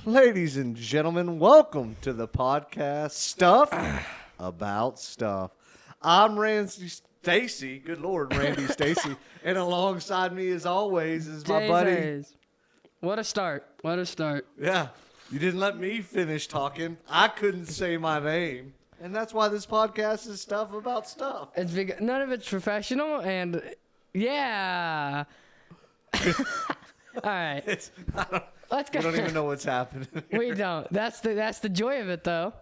Ladies and gentlemen, welcome to the podcast Stuff About Stuff. I'm Randy Stacy. Good Lord, Randy Stacy. And alongside me, as always, is my buddy. Jesus. What a start. What a start. Yeah, you didn't let me finish talking. I couldn't say my name. And that's why this podcast is Stuff About Stuff. It's because none of it's professional and yeah. All right. Let's go. We don't even know what's happening. We don't. That's the joy of it though.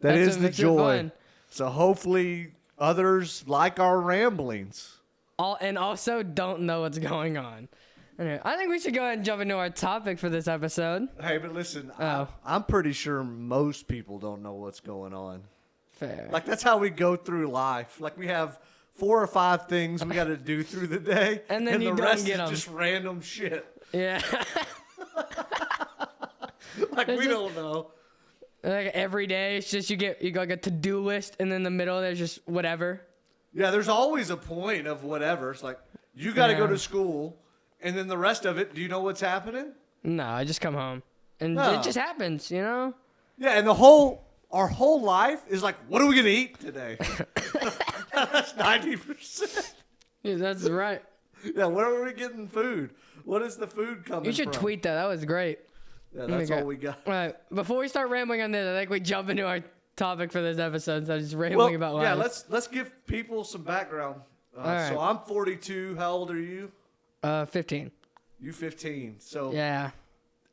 That That's is what the makes it joy. fun. So hopefully others like our ramblings. And also don't know what's going on. Anyway, I think we should go ahead and jump into our topic for this episode. Hey, but listen, Oh. I'm pretty sure most people don't know what's going on. Fair. Like, that's how we go through life. Like, we have 4 or 5 things we got to do through the day. And then you the don't rest get is 'em. just random shit. Yeah. Like, It's we just- don't know. Like every day, it's just you go like a to-do list, and then in the middle there's just whatever. Yeah, there's always a point of whatever. It's like, you got to go Yeah. to school, and then the rest of it, do you know what's happening? No, I just come home, and No. it just happens, you know. Yeah, and our whole life is like, what are we going to eat today? That's 90%. Yeah, that's right. Yeah, where are we getting food? What is the food coming from? You should tweet that. That was great. Yeah, that's all we got. All right. Before we start rambling on this, I think we jump into our topic for this episode instead of just rambling about life. yeah, let's give people some background. right. So I'm 42. How old are you? 15. You 15. So Yeah.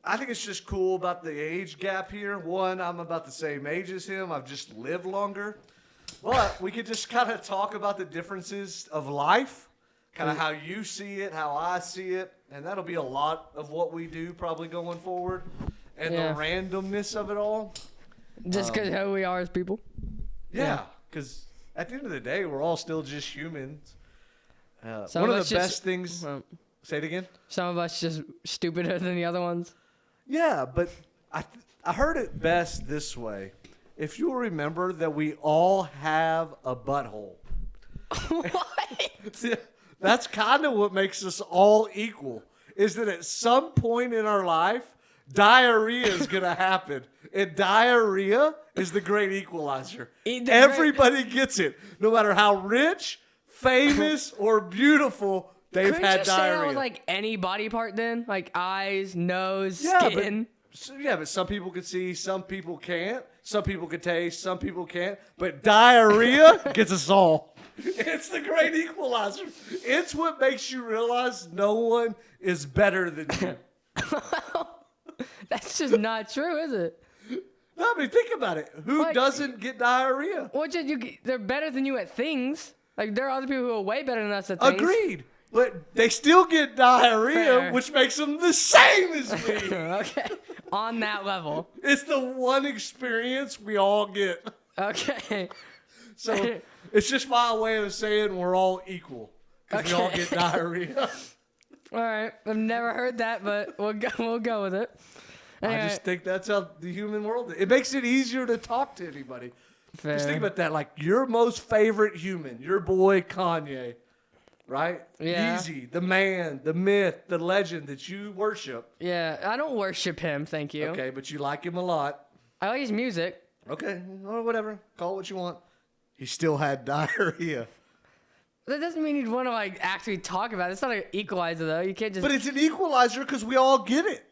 I think it's just cool about the age gap here. One, I'm about the same age as him. I've just lived longer. But we could just kind of talk about the differences of life, kind of how you see it, how I see it. And that'll be a lot of what we do probably going forward. And Yeah. the randomness of it all. Just because who we are as people. Yeah, because at the end of the day, we're all still just humans. Some One of of us the just- best things. Well, Say it again. some of us just stupider than the other ones. Yeah, but I heard it best this way. If you'll remember that we all have a butthole. What? That's kind of what makes us all equal. Is that at some point in our life, diarrhea is going to happen. And diarrhea is the great equalizer. Everybody gets it. No matter how rich, famous, or beautiful, they've Couldn't had you say diarrhea. that with like any body part then? Like eyes, nose, Yeah, skin. but some people can see, some people can't. Some people can taste, some people can't. But diarrhea gets us all. It's the great equalizer. It's what makes you realize no one is better than you. That's just not true, is it? No, I mean, think about it. Who Like- doesn't get diarrhea? Well, they're better than you at things. Like there are other people who are way better than us at things. Agreed. But they still get diarrhea, Fair. which makes them the same as me. Okay. On that level. It's the one experience we all get. Okay. So it's just my way of saying we're all equal. Because we all Okay. get diarrhea. All right. I've never heard that, but we'll go with it. I Anyway, just think that's how the human world is. It makes it easier to talk to anybody. fair. Just think about that. Like your most favorite human, your boy Kanye, right? Yeah. Easy. The man, the myth, the legend that you worship. Yeah, I don't worship him, thank you. Okay, but you like him a lot. I like his music. Okay, or whatever. Call it what you want. He still had diarrhea. That doesn't mean you'd want to like actually talk about it. It's not an equalizer though. You can't just But it's an equalizer because we all get it.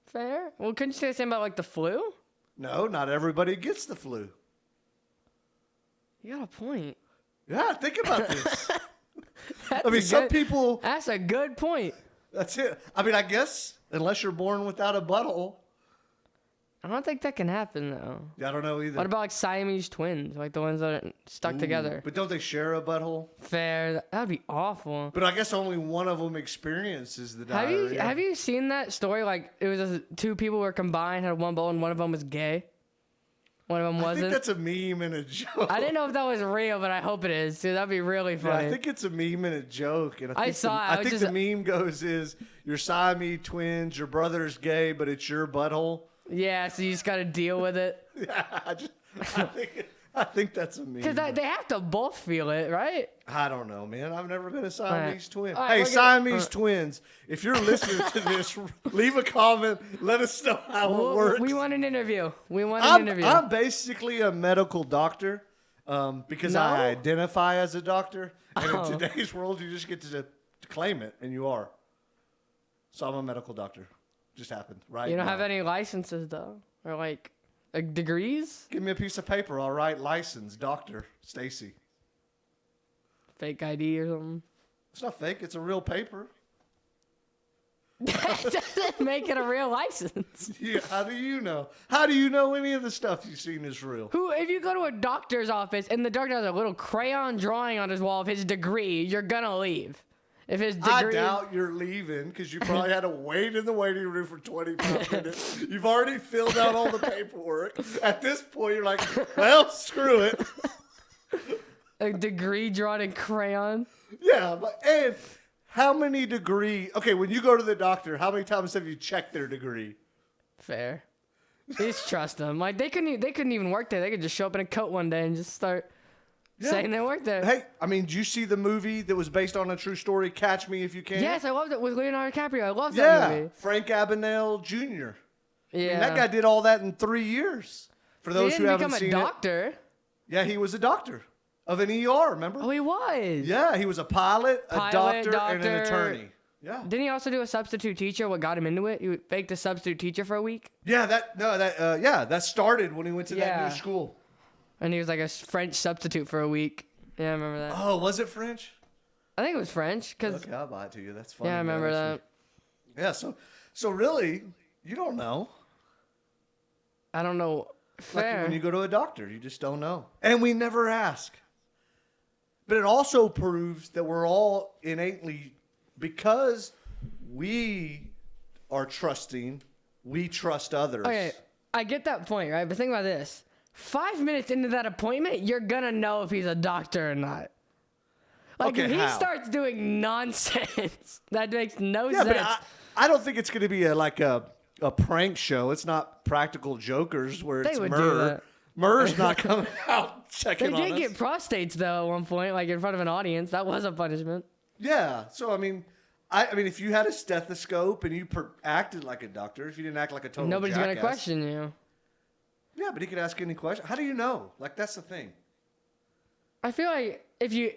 fair. Well, couldn't you say the same about like the flu? No, not everybody gets the flu. You got a point. Yeah, think about this. That's I mean, a some good- people, That's a good point. that's it. I mean, I guess, unless you're born without a butthole. I don't think that can happen though. I don't know either. What about like Siamese twins, like the ones that are stuck together? But don't they share a butthole? Fair. That would be awful. But I guess only one of them experiences the Have diarrhea. you seen that story? Like it was two people were combined, had one bowl, and one of them was gay. One of them I think wasn't. that's a meme and a joke. I didn't know if that was real, but I hope it is. Dude, that'd be really Yeah, funny. I think it's a meme and a joke. And I think saw it. I I was think just- the meme goes is you're Siamese twins, your brother's gay, but it's your butthole. Yeah, so you just got to deal with it. Yeah, I I think that's a meme. Because they have to both feel it, right? I don't know, man. I've never been a Siamese twin. All right, Hey, we're gonna- Siamese twins, if you're listening to this, leave a comment. Let us know how it works. We want an interview. We want an interview. I'm basically a medical doctor because No? I identify as a doctor. And Oh. in today's world, you just get to claim it, and you are. So I'm a medical doctor. Just happened, right? You don't now. have any licenses, though? Or, like degrees? Give me a piece of paper. I'll write license, Dr. Stacy. Fake ID or something? It's not fake. It's a real paper. That doesn't make it a real license. Yeah, how do you know? How do you know any of the stuff you've seen is real? If you go to a doctor's office and the doctor has a little crayon drawing on his wall of his degree, you're gonna leave. If his degree, I doubt you're leaving because you probably had to wait in the waiting room for 25 minutes. You've already filled out all the paperwork. At this point, you're like, well, screw it. a degree drawn in crayon. Yeah, and how many okay, when you go to the doctor, how many times have you checked their degree? Fair. Just trust them. Like they couldn't even work there. They could just show up in a coat one day and just start saying they work there. Hey, I mean, did you see the movie that was based on a true story, Catch Me If You Can? Yes, I loved it with Leonardo DiCaprio. I loved that Yeah, movie. Frank Abagnale Jr. Yeah. And that guy did all that in 3 years. For He those who didn't haven't become seen a it. doctor. Yeah, he was a doctor of an ER, remember? Oh, he was. Yeah, he was a pilot, a doctor, and an attorney. Yeah. Didn't he also do a substitute teacher? What got him into it? He faked a substitute teacher for a week, Yeah, that started when he went to that Yeah. new school. and he was like a French substitute for a week. Yeah, I remember that. Oh, was it French? I think it was French, cause Okay, I'll buy it to you. That's funny. yeah, I remember actually. that. Yeah, so really, you don't know. I don't know. Like Fair. when you go to a doctor, you just don't know. And we never ask. But it also proves that we're all innately, because we are trusting, we trust others. Okay, I get that point, right? But think about this. 5 minutes into that appointment, you're gonna know if he's a doctor or not. Like, Okay, if he how? starts doing nonsense, that makes no Yeah, sense. but I don't think it's going to be a prank show. It's not Practical Jokers where it's They would do Murr. that. Murr's not coming out They checking on did us. get prostates, though, at one point, like in front of an audience. That was a punishment. Yeah, so I mean, if you had a stethoscope and you acted like a doctor, if you didn't act like a total Nobody's gonna jackass- question you. Yeah, but he could ask any question. How do you know? Like, that's the thing. I feel like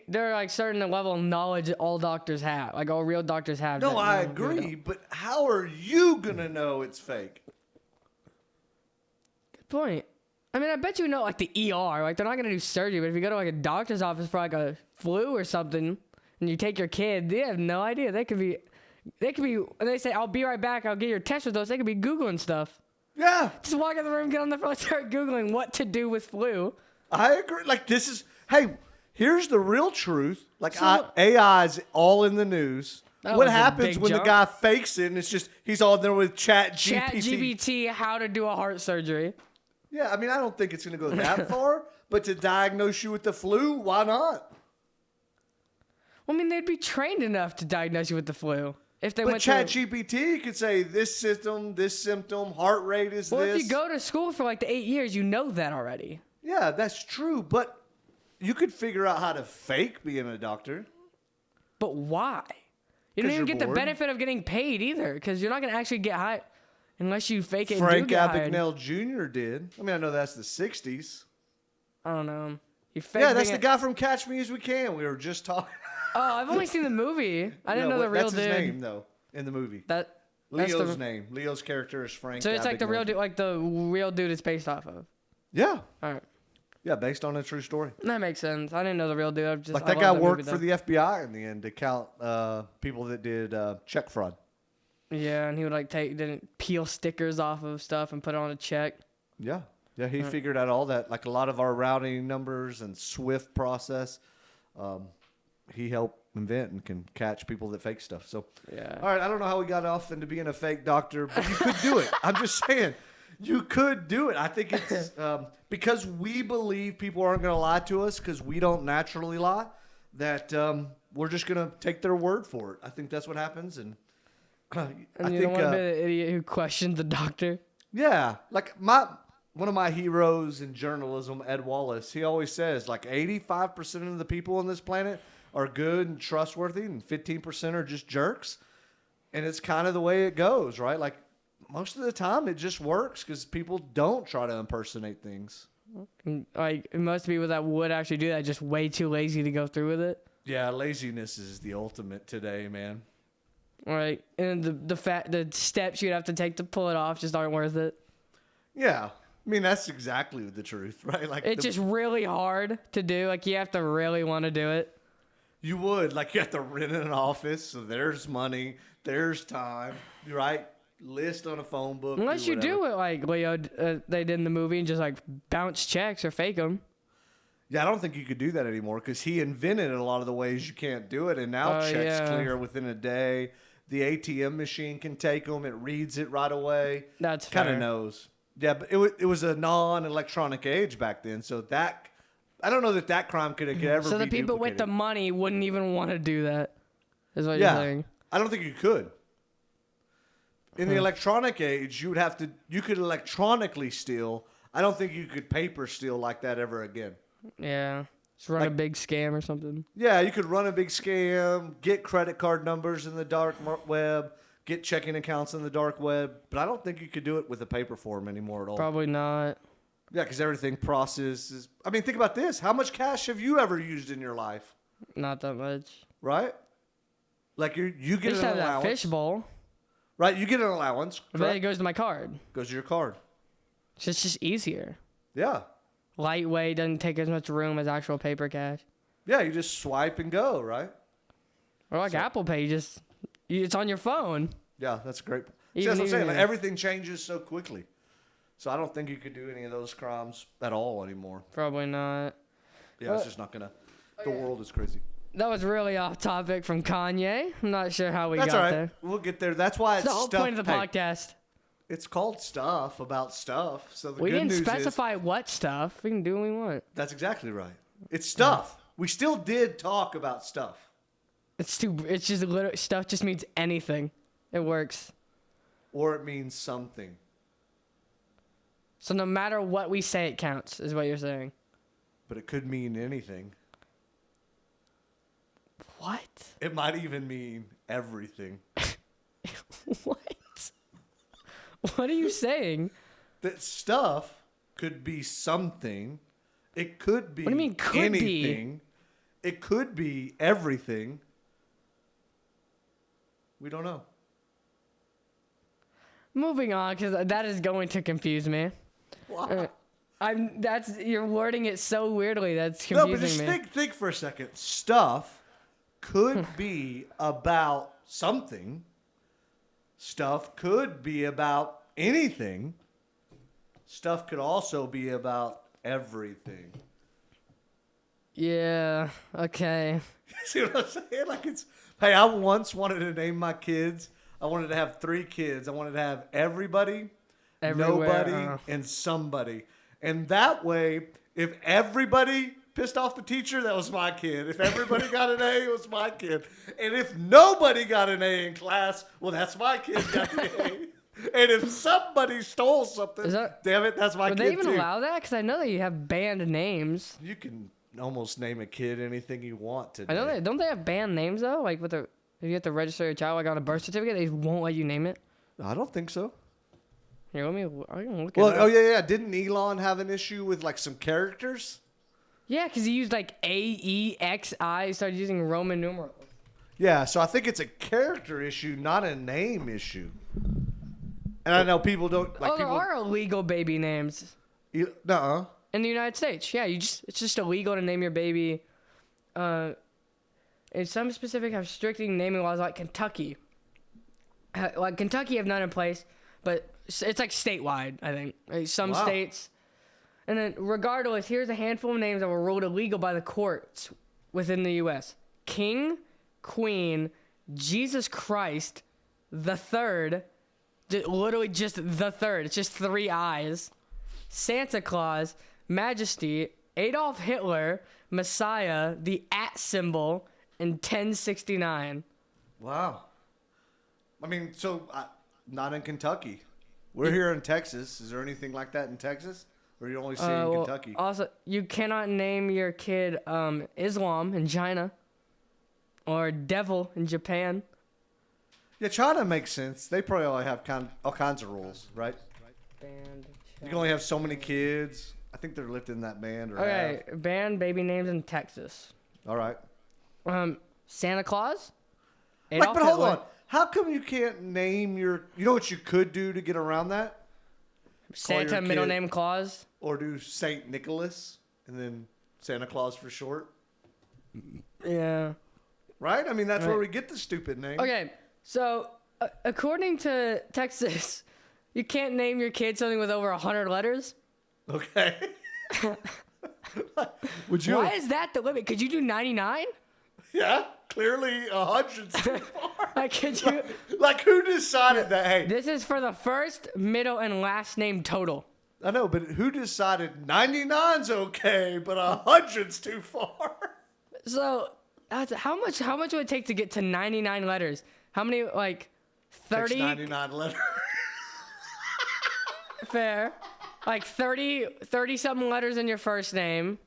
there are like certain level of knowledge that all doctors have, like all real doctors have. No, that I no one really agree, know. but how are you gonna know it's fake? Good point. I mean, I bet you know like the ER, like they're not gonna do surgery, but if you go to like a doctor's office for like a flu or something, and you take your kid, they have no idea. They could be, and they say, "I'll be right back. I'll get your test results." They could be googling stuff. Yeah, Just walk in the room, get on the phone, start googling what to do with flu. I agree. Like, hey, here's the real truth. Like, So- AI's all in the news. That What was a happens big when the jump. guy fakes it and it's just, he's all there with Chat Chat GPT? GBT, how to do a heart surgery. Yeah, I mean, I don't think it's going to go that far, but to diagnose you with the flu, why not? Well, I mean, they'd be trained enough to diagnose you with the flu if they But went Chat to. GPT could say this symptom, heart rate is Well, this. if you go to school for like the 8 years, you know that already. Yeah, that's true, but you could figure out how to fake being a doctor. But why? You don't 'Cause even you're get the bored. benefit of getting paid either, because you're not gonna actually get hired unless you fake it. Frank and do get hired. Abagnale Jr. did. I mean, I know that's the 60s. I don't know. You fake. Yeah, that's being the a- guy from Catch Me As We Can. We were just talking. Oh, I've only seen the movie. I didn't know the real that's dude. his name, though, in the movie. That's Leo's the- name. Leo's character is Frank. So it's like the Abagnale. real dude, like the real dude it's based off of. Yeah, All right, yeah, based on a true story. that makes sense. I didn't know the real dude. I just Like I that love guy movie, worked though. for the FBI in the end to count people that did check fraud. Yeah, and he would like didn't peel stickers off of stuff and put it on a check. Yeah, yeah, he figured out all that. Like a lot of our routing numbers and SWIFT process, he helped invent and can catch people that fake stuff. So, Yeah. all right, I don't know how we got off into being a fake doctor, but you could do it. I'm just saying, you could do it. I think it's because we believe people aren't going to lie to us because we don't naturally lie. That we're just going to take their word for it. I think that's what happens, and I And you think don't want to be the idiot who questions the doctor. yeah, like my one of my heroes in journalism, Ed Wallace, he always says like 85% of the people on this planet are good and trustworthy, and 15% are just jerks. And it's kind of the way it goes, right? Like most of the time, it just works because people don't try to impersonate things. Like most people that would actually do that are just way too lazy to go through with it. Yeah, laziness is the ultimate today, man. Right, and the steps you'd have to take to pull it off just aren't worth it. Yeah, I mean that's exactly the truth, right? Like It's just really hard to do. Like you have to really want to do it. you would like you have to rent an office, so there's money, there's time, right? List on a phone book. Unless you do it like Leo they did in the movie and just like bounce checks or fake them. Yeah, I don't think you could do that anymore because he invented a lot of the ways you can't do it, and now Oh, checks yeah. clear within a day. The ATM machine can take them; it reads it right away. That's Kind fair. of knows. Yeah, but it was a non-electronic age back then, so that I don't know that crime could ever. So the be people with the duplicated. money wouldn't even want to do that. Is what you're Yeah, saying. I don't think you could. In the electronic age, you could electronically steal. I don't think you could paper steal like that ever again. Yeah. Just run a big scam or something. Yeah, you could run a big scam, get credit card numbers in the dark web, get checking accounts in the dark web, but I don't think you could do it with a paper form anymore at all. Probably not. Yeah, because everything processes. I mean, think about this. How much cash have you ever used in your life? Not that much. Right? Like you You get just an have that allowance. fishbowl. Right? You get an allowance. But then it Correct? goes to my card. Goes to your card. So it's just easier. Yeah. Lightweight, doesn't take as much room as actual paper cash. Yeah, you just swipe and go, right? Or like Apple Pay, it's on your phone. Yeah, that's great. See, Even that's what I'm saying. even- Like, everything changes so quickly. So I don't think you could do any of those crimes at all anymore. Probably not. Yeah, it's just not gonna. The world is crazy. That was really off topic from Kanye. I'm not sure how we That's got all right. there. We'll get there. That's why It's it's the whole stuff. point of the Hey, podcast. it's called stuff about stuff. So the We good didn't news is specify what stuff. We can do what we want. that's exactly right. It's stuff. We still did talk about stuff. It's just literally stuff just means anything. It works. Or it means something. So no matter what we say, it counts, is what you're saying. But it could mean anything. What? It might even mean everything. What? What are you saying? That stuff could be something. It could be What do you mean, could be? anything. It could be everything. We don't know. Moving on, because that is going to confuse me. Wow. You're wording it so weirdly. That's No, confusing but just me. think for a second. Stuff could be about something. Stuff could be about anything. Stuff could also be about everything. Yeah. Okay. See what I'm saying? Like hey, I once wanted to name my kids. I wanted to have 3 kids. I wanted to have everybody, Everywhere, nobody, and somebody. And that way, if everybody pissed off the teacher, that was my kid. If everybody got an A, it was my kid. And if nobody got an A in class, well, that's my kid got the A. And if somebody stole something, damn it, that's my Would kid they even too. allow that? Because I know that you have banned names. You can almost name a kid anything you want today. I know don't they have banned names though? Like if you have to register your child like on a birth certificate, they won't let you name it. I don't think so. Here, I can look Well, it up. oh yeah. Didn't Elon have an issue with like some characters? Yeah, because he used like AEXI. He started using Roman numerals. Yeah, so I think it's a character issue, not a name issue. And I know people don't like There people. are illegal baby names Nuh-uh. in the United States. Yeah, it's just illegal to name your baby. And some specific have restricting naming laws, like Kentucky. Like Kentucky have none in place, but it's like statewide. I think like some Wow. states. And then, regardless, here's a handful of names that were ruled illegal by the courts within the U.S. King, Queen, Jesus Christ, the Third, literally just the Third. It's just 3 I's. Santa Claus, Majesty, Adolf Hitler, Messiah, the @ symbol, and 1069. Wow. I mean, so not in Kentucky. We're here in Texas. Is there anything like that in Texas? Or you only see it in Well, Kentucky? also, you cannot name your kid Islam in China or Devil in Japan. Yeah, China makes sense. They probably all have all kinds of rules, right? Banned. You can only have so many kids. I think they're lifting that ban. Or Okay, banned baby names in Texas. All right. Santa Claus. Like, Adolf but hold Hitler, on. How come you can't name your... You know what you could do to get around that? Call your Santa middle kid- name Claus. Or do Saint Nicholas and then Santa Claus for short. Yeah. Right? I mean, that's where Right. we get the stupid name. Okay, so according to Texas, you can't name your kid something with over 100 letters. Okay. Would you? Why is that the limit? Could you do 99? Yeah, clearly 100's too far. Like, could you? Like, who decided that? Hey, This is for the first, middle, and last name total. I know, but who decided 99's okay, but 100's too far? So that's how much would it take to get to 99 letters? How many, like, 30? 99 letters. Fair. Like 30 something letters in your first name.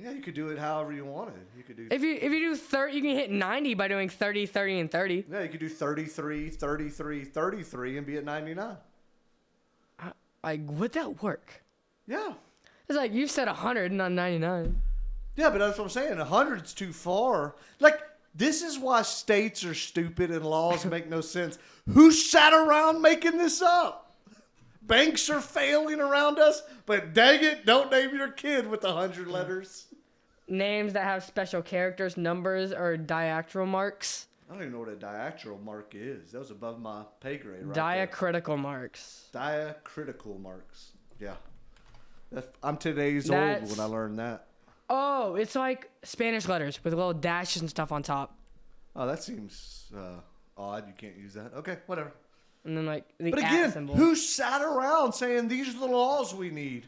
Yeah, you could do it however you wanted. You could do. If you do 30, you can hit 90 by doing 30, 30, and 30. Yeah, you could do 33, 33, 33, and be at 99. Like, would that work? Yeah. It's like you said 100, not 99. Yeah, but that's what I'm saying. 100's too far. Like, this is why states are stupid and laws make no sense. Who sat around making this up? Banks are failing around us, but dang it, don't name your kid with 100 letters. Names that have special characters, numbers, or diacritical marks. I don't even know what a diacritical mark is. That was above my pay grade, right? Diacritical marks. Diacritical marks. Yeah. I'm today's That's- old when I learned that. Oh, it's like Spanish letters with little dashes and stuff on top. Oh, that seems odd. You can't use that. Okay, whatever. And then like the But at again, symbol. who sat around saying these are the laws we need?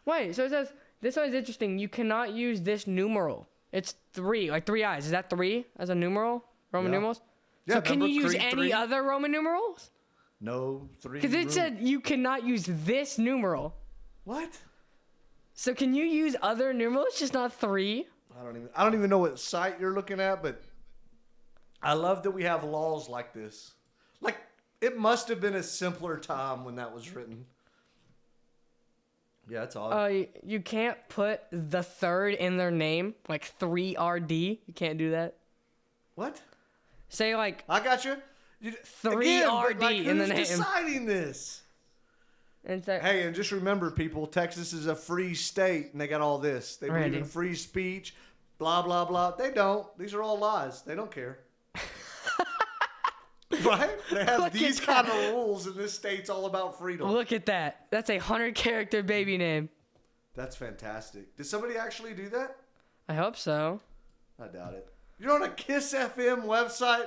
Wait, so it says, this one is interesting. You cannot use this numeral. It's 3, like 3 eyes. Is that 3 as a numeral? Roman Yeah. numerals? Yeah, So can you remember use Creed any 3? other Roman numerals? No, 3. Because it said you cannot use this numeral. What? So can you use other numerals, just not 3? I don't even know what site you're looking at, but I love that we have laws like this. Like, it must have been a simpler time when that was written. Yeah, it's odd. You can't put the third in their name, like 3RD. You can't do that. What? Say like I got you. 3RD in the name. Who's deciding this? and say, Hey, and just remember, people, Texas is a free state, and they got all this. They believe in Randy. free speech, blah, blah, blah. They don't. These are all lies. They don't care. Right? They have Look these at kind that. of rules, and this state's all about freedom. look at that. That's a 100-character baby name. That's fantastic. Did somebody actually do that? I hope so. I doubt it. You're on a Kiss FM website?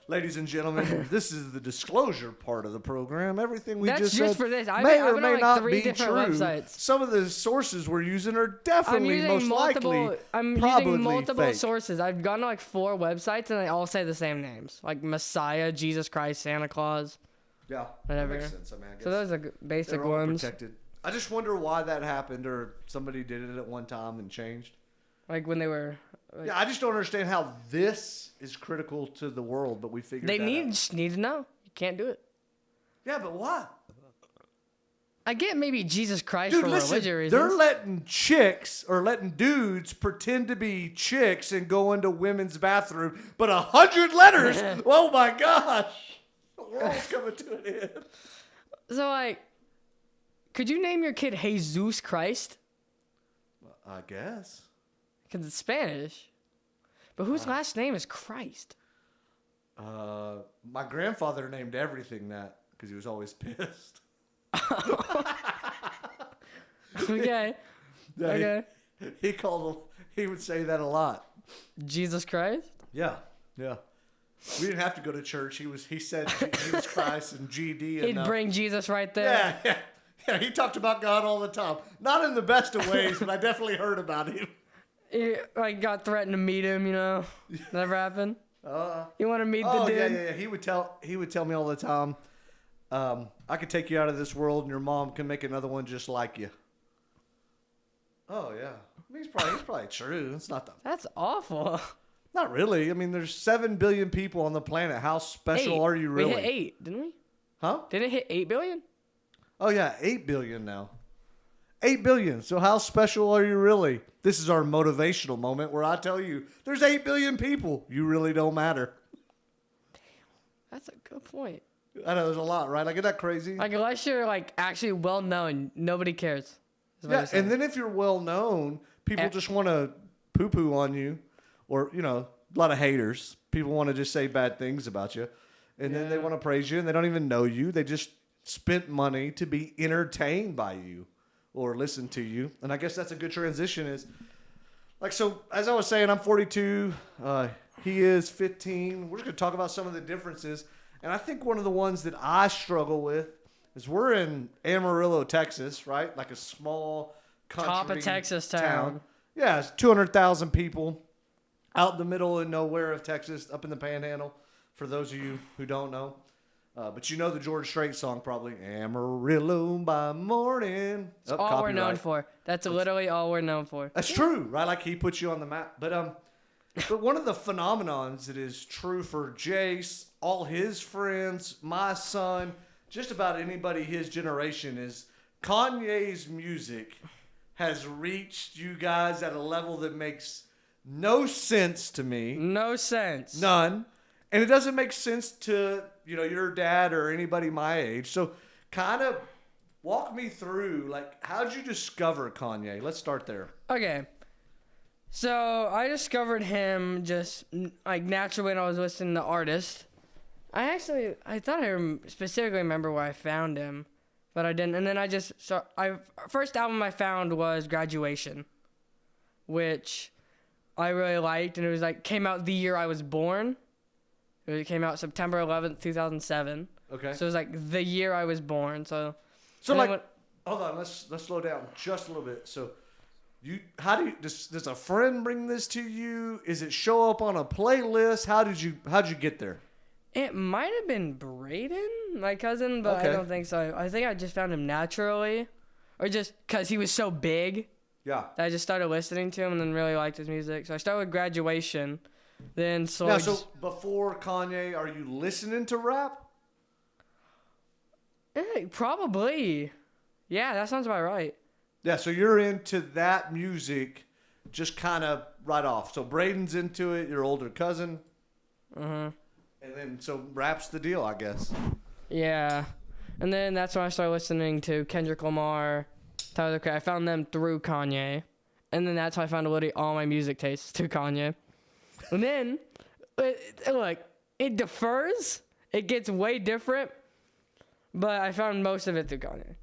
Ladies and gentlemen, this is the disclosure part of the program. Everything we That's just just said for this. I've may been- or I've been may on, like, not 3 be different true. websites. Some of the sources we're using are I'm definitely using most likely I'm probably using multiple fake. sources. I've gone to like 4 websites and they all say the same names, like Messiah, Jesus Christ, Santa Claus. Yeah, Whatever. That makes sense. I mean, I guess So those are basic they're all ones. protected. I just wonder why that happened, or somebody did it at one time and changed. Like when they were, like, Yeah, I just don't understand how this is critical to the world, but we figured they that out. just need to know. You can't do it. Yeah, but why? I get maybe Jesus Christ Dude, for listen, religious reasons. they're letting chicks or letting dudes pretend to be chicks and go into women's bathroom, but 100 letters? Oh my gosh. The world's coming to an end. So like, could you name your kid Jesus Christ? I guess. Because it's Spanish. But whose last name is Christ? My grandfather named everything that because he was always pissed. Okay. Yeah, Okay. He would say that a lot. Jesus Christ? Yeah, yeah. We didn't have to go to church. He said Jesus Christ and GD. He'd enough. bring Jesus right there. Yeah. He talked about God all the time. Not in the best of ways, but I definitely heard about him. He like got threatened to meet him, you know. Never happened. You want to meet the dude? Yeah. He would tell me all the time. I could take you out of this world, and your mom can make another one just like you. Oh yeah, I mean, it's probably true. It's not That's awful. not really. I mean, there's 7 billion people on the planet. How special are you really? We hit 8, didn't we? Huh? Didn't it hit 8 billion? Oh yeah, 8 billion now. 8 billion. So how special are you really? This is our motivational moment where I tell you, there's 8 billion people. You really don't matter. That's a good point. I know there's a lot, right? Like, isn't that crazy? Like, unless you're, like, actually well known, nobody cares. is what Yeah, you're saying. and then if you're well known, people Eh. just want to poo poo on you, or a lot of haters. People want to just say bad things about you, and then they want to praise you, and they don't even know you. They just spent money to be entertained by you or listen to you. And I guess that's a good transition. Is like, so as I was saying, I'm 42. He is 15. We're just gonna talk about some of the differences, and I think one of the ones that I struggle with is we're in Amarillo, Texas, right? Like a small country Top of Texas town. Yeah, it's 200,000 people out in the middle of nowhere of Texas, up in the Panhandle. For those of you who don't know, but you know the George Strait song probably. Amarillo by morning. That's all we're known for. That's literally all we're known for. That's true, right? Like he puts you on the map. But one of the phenomenons that is true for Jace, all his friends, my son, just about anybody his generation is Kanye's music has reached you guys at a level that makes no sense to me. No sense. None. And it doesn't make sense to, your dad or anybody my age. So kind of walk me through, like, how'd you discover Kanye? Let's start there. Okay. So I discovered him just like naturally when I was listening to artists. I thought I specifically remember where I found him, but I didn't. And then first album I found was Graduation, which I really liked, and it was like came out the year I was born. It came out September 11th, 2007. Okay. So it was like the year I was born. So So and then like, hold on, let's slow down just a little bit. So does a friend bring this to you? Is it show up on a playlist? How'd you get there? it might have been Braden, my cousin, but Okay. I don't think so. I think I just found him naturally, or just because he was so big Yeah. that I just started listening to him and then really liked his music. So I started with Graduation, then slowly. Now, so before Kanye, are you listening to rap? Probably, yeah, that sounds about right. Yeah, so you're into that music just kind of right off. So Braden's into it, your older cousin. Mhm. And then, so rap's the deal, I guess. Yeah, and then that's when I started listening to Kendrick Lamar, Tyler the Creator. I found them through Kanye, and then that's how I found literally all my music tastes to Kanye. And then, it differs. It gets way different, but I found most of it through Kanye.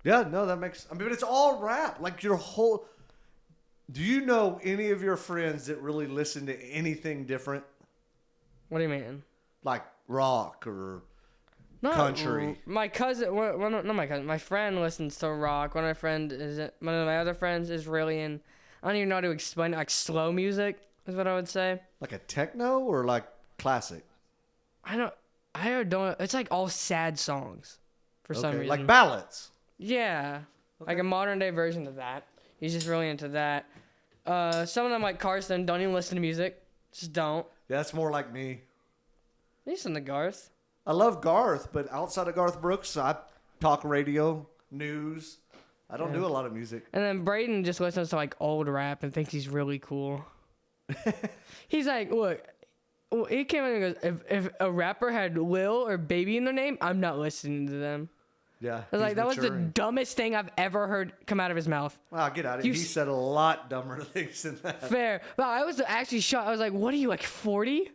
Yeah, no, but it's all rap. Like do you know any of your friends that really listen to anything different? What do you mean? Like rock or Not country? My cousin, not my cousin. My friend listens to rock. One of my other friends is really in. I don't even know how to explain it. Like slow music is what I would say. Like a techno or like classic? I don't. It's like all sad songs, for some reason. Like ballads. Yeah, like a modern day version of that. He's just really into that. Some of them like Carson don't even listen to music. Just don't. Yeah, that's more like me. Listen to Garth. I love Garth, but outside of Garth Brooks, I talk radio, news. I don't do a lot of music. And then Braden just listens to like old rap and thinks he's really cool. He's like, look, he came in and goes, if a rapper had Lil or Baby in their name, I'm not listening to them. Yeah. I was like, that was the maturing. dumbest thing I've ever heard come out of his mouth. Wow, get out of it. He said a lot dumber things than that. Fair. But I was actually shocked. I was like, what are you, like 40?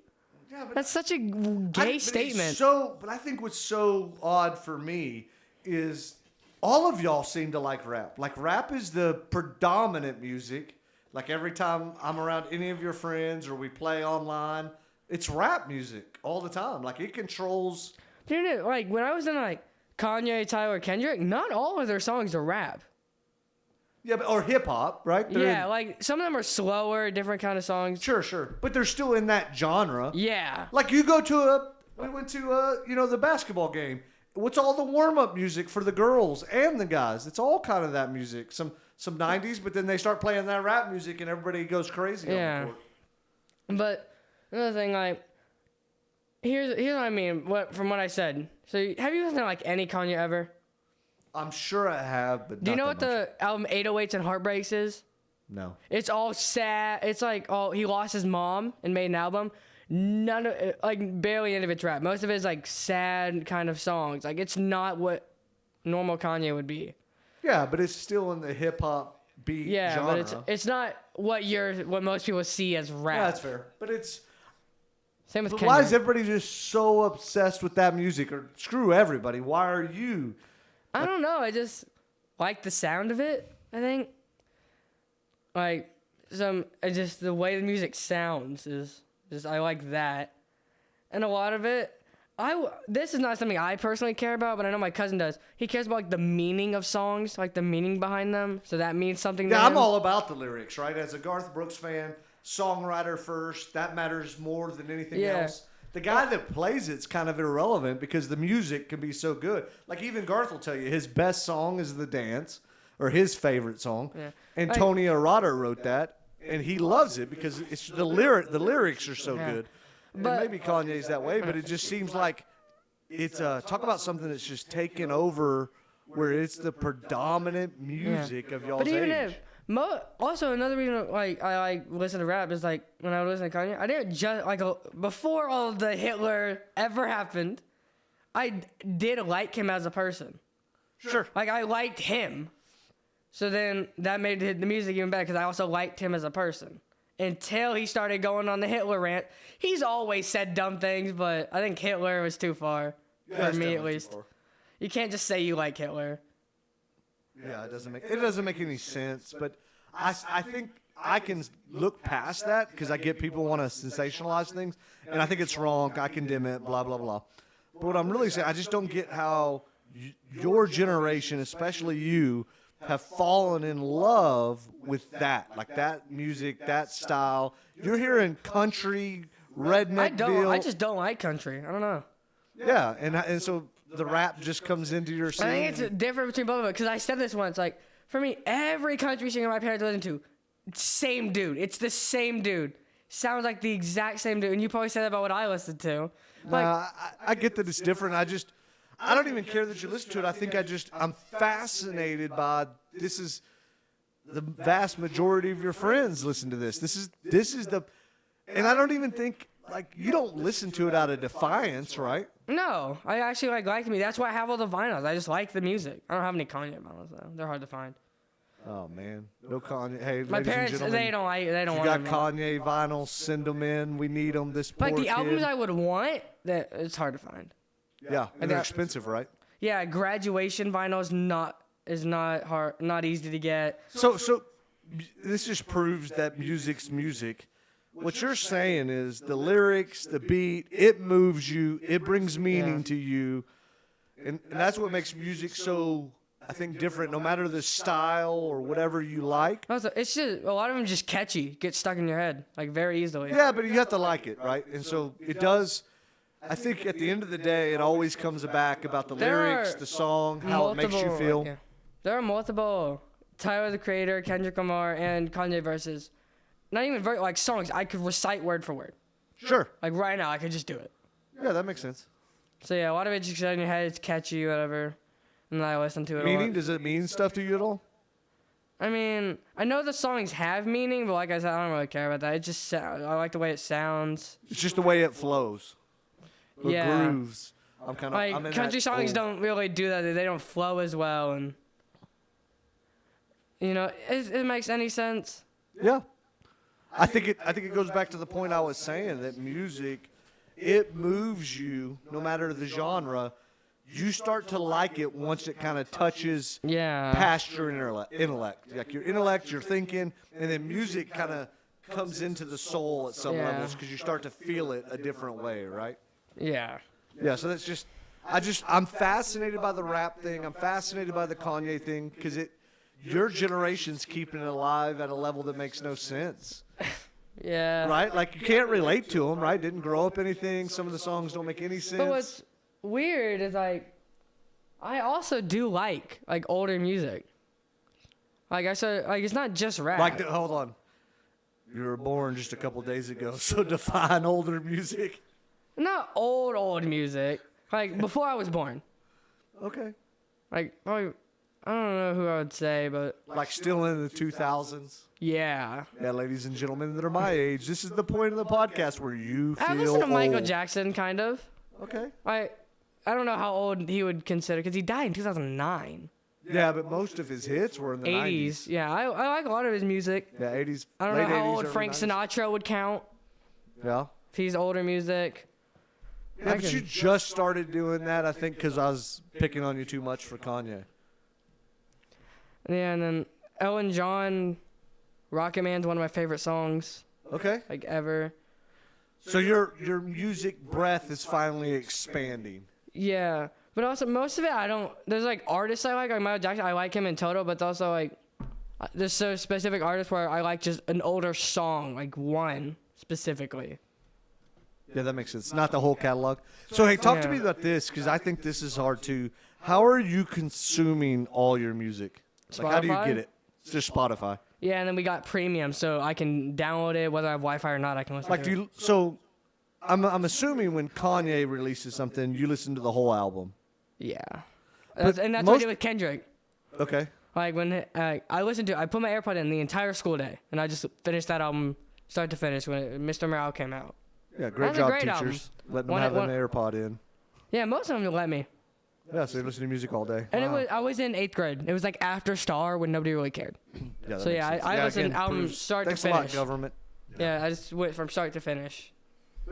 Yeah, but That's such a gay statement. But I think what's so odd for me is all of y'all seem to like rap. Like rap is the predominant music. Like every time I'm around any of your friends or we play online, it's rap music all the time. Like it controls. Dude, like when I was in like Kanye, Tyler, Kendrick, not all of their songs are rap. Yeah, or hip hop, right? Yeah, like some of them are slower, different kind of songs. Sure. But they're still in that genre. Yeah. Like we went to the basketball game, what's all the warm up music for the girls and the guys? It's all kind of that music. Some 90s, but then they start playing that rap music and everybody goes crazy on the court. But another thing, like, here's what I mean. From what I said. So have you listened to like any Kanye ever? I'm sure I have, but Do you not know that what much. the album 808s and Heartbreaks is? No. It's all sad. It's like he lost his mom and made an album. None of it, like barely any of it's rap. Most of it is like sad kind of songs. Like it's not what normal Kanye would be. Yeah, but it's still in the hip hop beat genre. But it's not what most people see as rap. Yeah, that's fair. But it's Same with but Kendrick. why is everybody just so obsessed with that music? Or screw everybody. Why are you? I don't know. I just like the sound of it. I think like just the way the music sounds is just I like that, and a lot of it. This is not something I personally care about, but I know my cousin does. He cares about like the meaning of songs, like the meaning behind them. So that means something. Yeah, to I'm him. all about the lyrics, right? As a Garth Brooks fan, songwriter first. That matters more than anything Yeah. else. The guy that plays it's kind of irrelevant because the music can be so good. Like even Garth will tell you his best song is The Dance, or his favorite song. Yeah. Antonio Arado wrote that, and he loves it because it's the lyrics are so Yeah. good. But- And maybe Kanye's that way, but it just seems like it's talk about something that's just taken over, where it's the predominant music of y'all's But even age. if also another reason like I like listen to rap is like when I was listening to Kanye, I didn't just like before all of the Hitler ever happened, I did like him as a person. Sure. Like I liked him, so then that made the music even better because I also liked him as a person. Until he started going on the Hitler rant, he's always said dumb things, but I think Hitler was too far Yeah, for it's me at definitely too least. far. You can't just say you like Hitler. Yeah, it doesn't make any sense. But I think I can look past that because I get people want to sensationalize things, and I think it's wrong. I condemn it. Blah blah blah. But what I'm really saying, I just don't get how your generation, especially you, have fallen in love with that, like that music, that style. You're hearing country, redneck. I just don't like country. I don't know. Yeah, and so the rap just comes into your scene. I think it's different between both of them because I said this once. Like for me, every country singer my parents listen to, same dude. It's the same dude. Sounds like the exact same dude. And you probably said that about what I listened to. Like I get that it's different. I don't even care that you listen to it. I think I'm fascinated by this is the vast majority of your friends listen to this. This is the, and I don't even think like you don't listen to it out of defiance, right? no, I actually like me. That's why I have all the vinyls. I just like the music. I don't have any Kanye vinyls though. They're hard to find. Oh man, no Kanye. Hey, My ladies parents, and gentlemen, they don't you want got them. Kanye vinyls. Send them in. We need them. This poor Like the kid. albums I would want, that it's hard to find. Yeah, and they're got- expensive, right? Yeah, graduation vinyl is not easy to get. So this just proves that music's music. What you're saying is the lyrics, the beat, it moves you, it brings meaning to you, and that's what makes music so, I think, different. No matter the style or whatever you like. Also, it's just a lot of them just catchy, get stuck in your head like very easily. Yeah, but you have to like it, right? And so it does. I think at the end of the day, it always comes back about the There lyrics, are the song, how it makes you multiple, feel. yeah. There are multiple Tyler the Creator, Kendrick Lamar, and Kanye verses. Not even like songs. I could recite word for word. Sure. Like right now, I could just do it. Yeah, that makes sense. So yeah, a lot of it just gets in your head. It's catchy, whatever. And I listen to it. Meaning? A lot. Does it mean stuff to you at all? I mean, I know the songs have meaning, but like I said, I don't really care about that. It just I like the way it sounds. It's just the way it flows. The Yeah. grooves. I'm kind of Like country songs don't really do that. They don't flow as well, and it makes any sense. Yeah. I think it goes back to the point I was saying that music, it moves you no matter the genre. You start to like it once it kind of touches Yeah. past your intellect. Like your intellect, your thinking, and then music kind of comes into the soul at some Yeah. levels because you start to feel it a different way, right? Yeah. Yeah, so that's just I'm fascinated by the rap thing. I'm fascinated by the Kanye thing because your generation's keeping it alive at a level that makes no sense. Yeah. Right? Like you can't relate to them, right? Didn't grow up anything. Some of the songs don't make any sense. But what's weird is like I also do like older music. Like I said, like it's not just rap. Like, hold on. You were born just a couple days ago, so define older music. Not old music. Like before I was born. Okay. Like probably, I don't know who I would say, but Like still in the 2000s. yeah. Yeah, ladies and gentlemen that are my age, this is the point of the podcast where you feel I listen to Michael old. Jackson, kind of. Okay. I don't know how old he would consider, because he died in 2009. Yeah, but most of his hits were in the 90s. Yeah, I like a lot of his music. Yeah, 80s. I don't know late how 80s, old early Frank 90s. Sinatra would count Yeah. if he's older music. Yeah, but you just started doing that, I think, because I was picking on you too much for Kanye. Yeah, and then Ellen John, Rocket Man's one of my favorite songs, Okay. like ever. So your music breadth is finally expanding. Yeah, but also most of it I don't. There's like artists I like Michael Jackson. I like him in total, but also like there's so specific artists where I like just an older song, like one specifically. Yeah, that makes sense. Not the whole catalog. So, hey, talk to Yeah. me about this, because I think this is hard too. How are you consuming all your music? Like, how do you Spotify? get it? It's just Spotify. Yeah, and then we got premium, so I can download it whether I have Wi-Fi or not. I can listen. Like, to do you? So, I'm assuming when Kanye releases something, you listen to the whole album. it. Yeah, But and that's what I most- did with Kendrick. Okay. Like when I put my AirPod in the entire school day, and I just finished that album start to finish when Mr. Morale came out. Yeah, great That's a job, great album. teachers. Letting them One- have one- an AirPod in. Yeah, most of them let me. Yeah, so you listen to music all day. And Wow. I was in 8th grade. It was like after Star when nobody really cared. Yeah, that so makes yeah, sense. I listened again, album proves- start to thanks a lot, finish. government. Yeah, I just went from start to finish.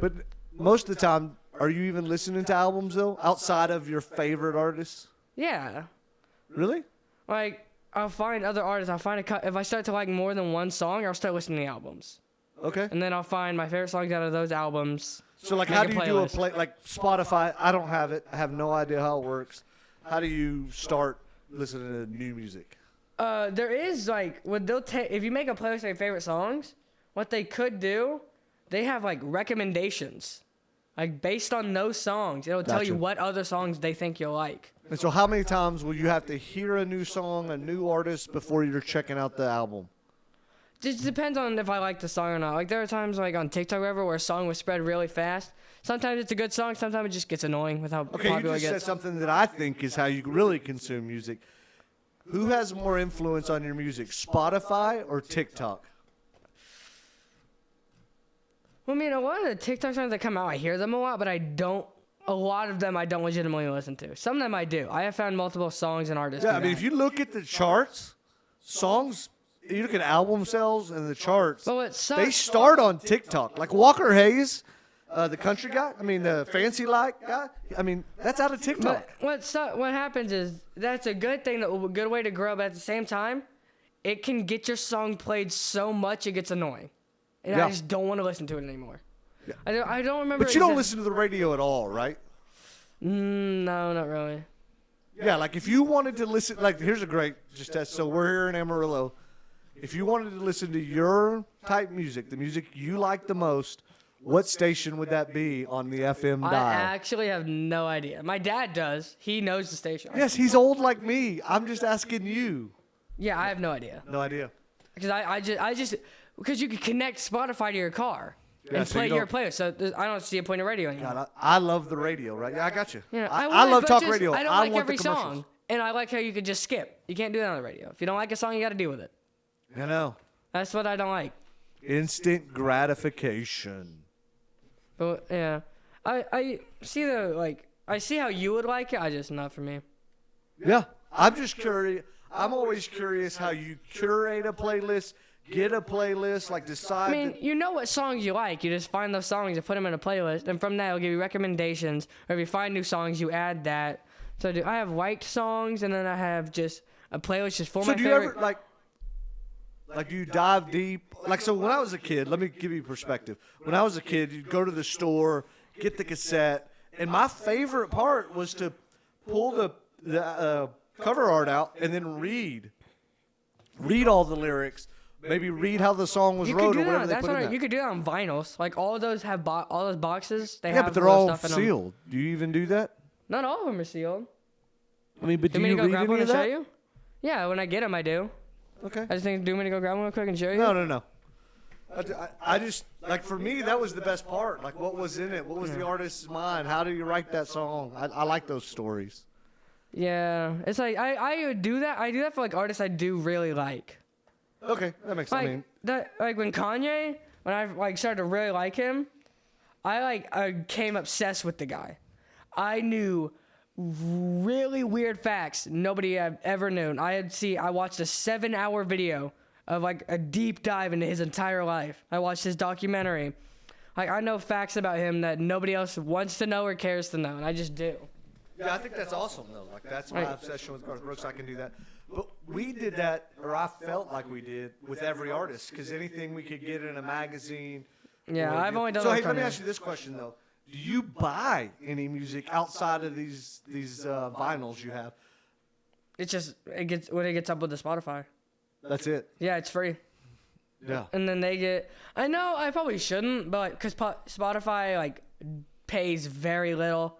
But most of the time, are you even listening to albums though, outside of your favorite artists? Yeah, Really? like I'll find other artists. If I start to like more than one song, I'll start listening to albums, Okay. and then I'll find my favorite songs out of those albums. So like, Make how a do you do a playlist. play? Like Spotify, I don't have it. I have no idea how it works. How do you start listening to new music? There is like what they'll take if you make a playlist of your favorite songs. What they could do, they have like recommendations, like based on those songs. It'll tell you Gotcha. what other songs they think you'll like. And so, how many times will you have to hear a new song, a new artist before you're checking out the album? Just depends on if I like the song or not. Like there are times like on TikTok or whatever where a song was spread really fast. Sometimes it's a good song. Sometimes it just gets annoying with how Okay, you popular it just said gets. something that I think is how you really consume music. Who has more influence on your music, Spotify or TikTok? Well, I mean, a lot of the TikTok songs that come out, I hear them a lot, but a lot of them I don't legitimately listen to. Some of them I do. I have found multiple songs and artists. Yeah, do I mean, that. if you look at the charts, songs, you look at album sales and the charts, But what they sucks, start on TikTok. Like Walker Hayes, the country guy, the fancy like guy, that's out of TikTok. but what happens is that's a good thing, a good way to grow, but at the same time, it can get your song played so much it gets annoying. And Yeah. I just don't want to listen to it anymore. I don't remember. But you don't exact- listen to the radio at all, right? No, not really. Yeah, like if you wanted to listen, like here's a great just test. So we're here in Amarillo. If you wanted to listen to your type music, the music you like the most, what station would that be on the FM I dial? actually have no idea. My dad does. He knows the station. Yes, he's old like me. I'm just asking you. Yeah, I have no idea. No idea. Because I just because you can connect Spotify to your car Yeah, and so play you your don't- playlist. So I don't see a point of radio anymore. God, I love the radio, right? Yeah, I got you. Yeah, I would, love but talk just- radio. I don't I like want every the commercials. song, and I like how you could just skip. You can't do that on the radio. If you don't like a song, you got to deal with it. I know. That's what I don't like. Instant gratification. But yeah, I see I see how you would like it. I just not for me. Yeah, I'm just curious. I'm always curious how you curate a playlist, get a playlist, like decide. I mean, you know what songs you like. You just find those songs and put them in a playlist, and from that, it'll give you recommendations. Or if you find new songs, you add that. So I have liked songs, and then I have just a playlist just for so my do you favorite. ever like do you dive deep? Like, so when I was a kid, let me give you perspective. When I was a kid, you'd go to the store, get the cassette, and my favorite part was to pull the cover art out and then read all the lyrics, maybe read how the song was You wrote could or do whatever that. they That's put in what there. you could do that on vinyls. Like all of those have all those boxes. They Yeah, have but they're little all stuff in them. sealed. Do you even do that? Not all of them are sealed. I mean, but Do do you you want me to go read grab any one of and show that? you? Yeah, when I get them, I do. Okay. I just think, do you want me to go grab one real quick and show you? No. I just, like, for me, that was the best part. Like, what was in it? What was the artist's mind? How did you write that song? I like those stories. Yeah, it's like I would do that. I do that for like artists I do really like. Okay, that makes Like I mean, like when Kanye, when I like started to really like him, I became obsessed with the guy. I knew really weird facts nobody had ever known. I watched a 7-hour video of like a deep dive into his entire life. I watched his documentary. Like I know facts about him that nobody else wants to know or cares to know, and I just do. yeah, I think that's awesome though. Like that's my Right. obsession with Garth Brooks. I can do that. But we did that, or I felt like we did, with every artist, because anything we could get in a magazine. Yeah, or I've only done So that hey, with let me Kanye. ask you this question though: do you buy any music outside of these vinyls you have? It's just it gets up with the Spotify. That's it. Yeah, it's free. Yeah. And then they get. I know I probably shouldn't, but because Spotify like pays very little.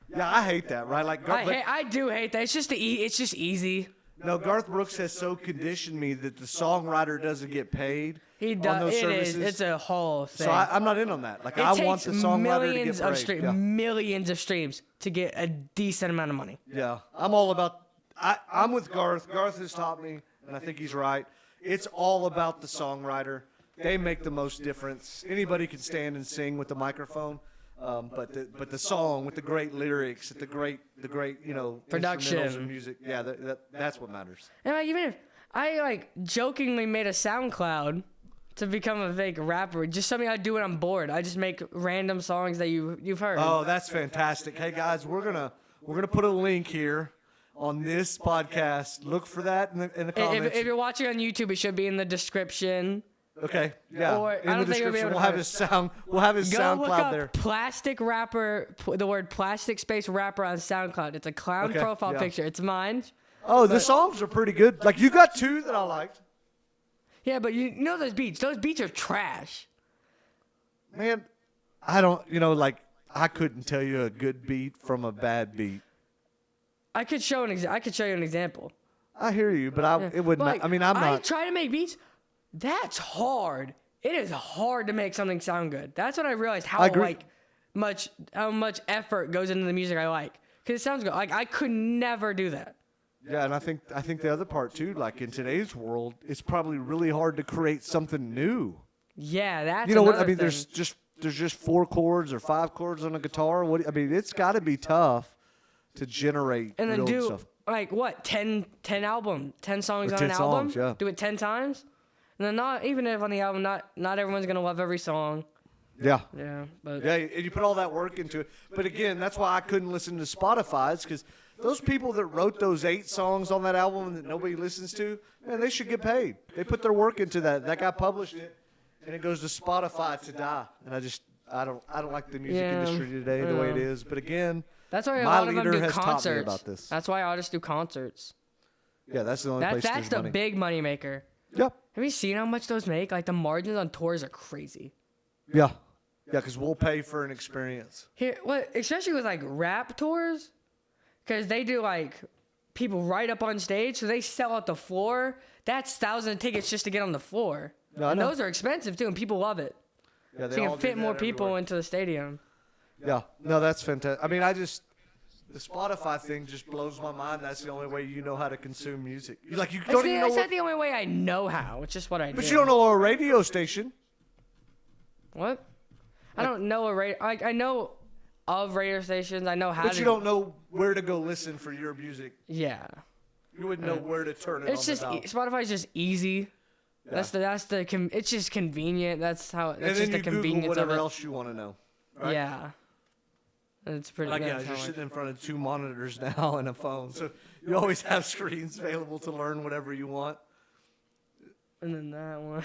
Yeah, I hate that. Right? Like, Garth, I do hate that. It's just it's just easy. no, Garth Brooks has so conditioned me that the songwriter doesn't get paid. He on does. those It services. is. It's a whole thing. So I'm not in on that. Like it I takes want the songwriter to get paid. Yeah. millions of streams to get a decent amount of money. Yeah, I'm all about. I'm with Garth. Garth has taught me, and I think he's right. It's all about the songwriter. They make the most difference. Anybody can stand and sing with the microphone, but the song with the great lyrics, the great Production. instrumentals and music. Yeah, that's what matters. And like, even if I like jokingly made a SoundCloud to become a fake rapper, just something I do when I'm bored. I just make random songs that you've heard. Oh, that's fantastic. Hey guys, we're gonna put a link here on this podcast. Look for that in the comments. If you're watching on YouTube, it should be in the description. Okay, yeah. Or- I In the don't think you'll be description, able to we'll have find his sound. We'll have his Go look SoundCloud up there. plastic rapper, the word plastic space rapper on SoundCloud. It's a clown Okay, profile yeah. picture. It's mine. Oh, the songs are pretty good. Like you got two that I liked. Yeah, but you know those beats. Those beats are trash. Man, I don't. Like I couldn't tell you a good beat from a bad beat. I could show you an example. I hear you, but it wouldn't. Like, I mean, I'm I not. try to make beats. That's hard. It is hard to make something sound good. That's when I realized how I agree. much effort goes into the music I like. Because it sounds good. Like I could never do that. Yeah, and I think the other part too. Like in today's world, it's probably really hard to create something new. Yeah, that's You know what? I another mean, thing. there's just 4 chords or 5 chords on a guitar. It's got to be tough to generate And then real do stuff. like what 10 songs Or on 10 an album. songs, yeah. Do it 10 times. And then not even if on the album not everyone's gonna love every song. Yeah. Yeah, but Yeah, and you put all that work into it. But again, that's why I couldn't listen to Spotify's, because those people that wrote those 8 songs on that album that nobody listens to, man, they should get paid. They put their work into that. That guy published it, and it goes to Spotify to die. And I don't like the music Yeah, industry today the way it yeah. is. But again, that's why a my lot of them leader do has taught me concerts. about this. That's why artists do concerts. Yeah, that's the only place That's there's the money. big money maker. Yeah, Have you seen how much those make? Like the margins on tours are crazy. yeah, because we'll pay for an experience. Here, what especially with like rap tours, because they do like people right up on stage, so they sell out the floor. That's thousands of tickets just to get on the floor. No, I And know. those are expensive too, and people love it. Yeah, they So you all can do fit that more people everywhere. into the stadium. Yeah, no, that's fantastic. I mean, the Spotify thing just blows my mind. That's the only way you know how to consume music. You don't even know That's what, not the only way I know how. It's just what I do. but you don't know a radio station. What? I don't know a radio. I know of radio stations. I know how But to. you don't know where to go listen for your music. Yeah. You wouldn't know where to turn it It's on just the dial. Spotify's just easy. It's just convenient. That's how. And That's then just you the Google convenience whatever of it. else you want to know. Right? Yeah. It's pretty. Like, yeah, yeah, it's you're kinda sitting in front of 2 monitors now and a phone. So you always have screens available to learn whatever you want. and then that one.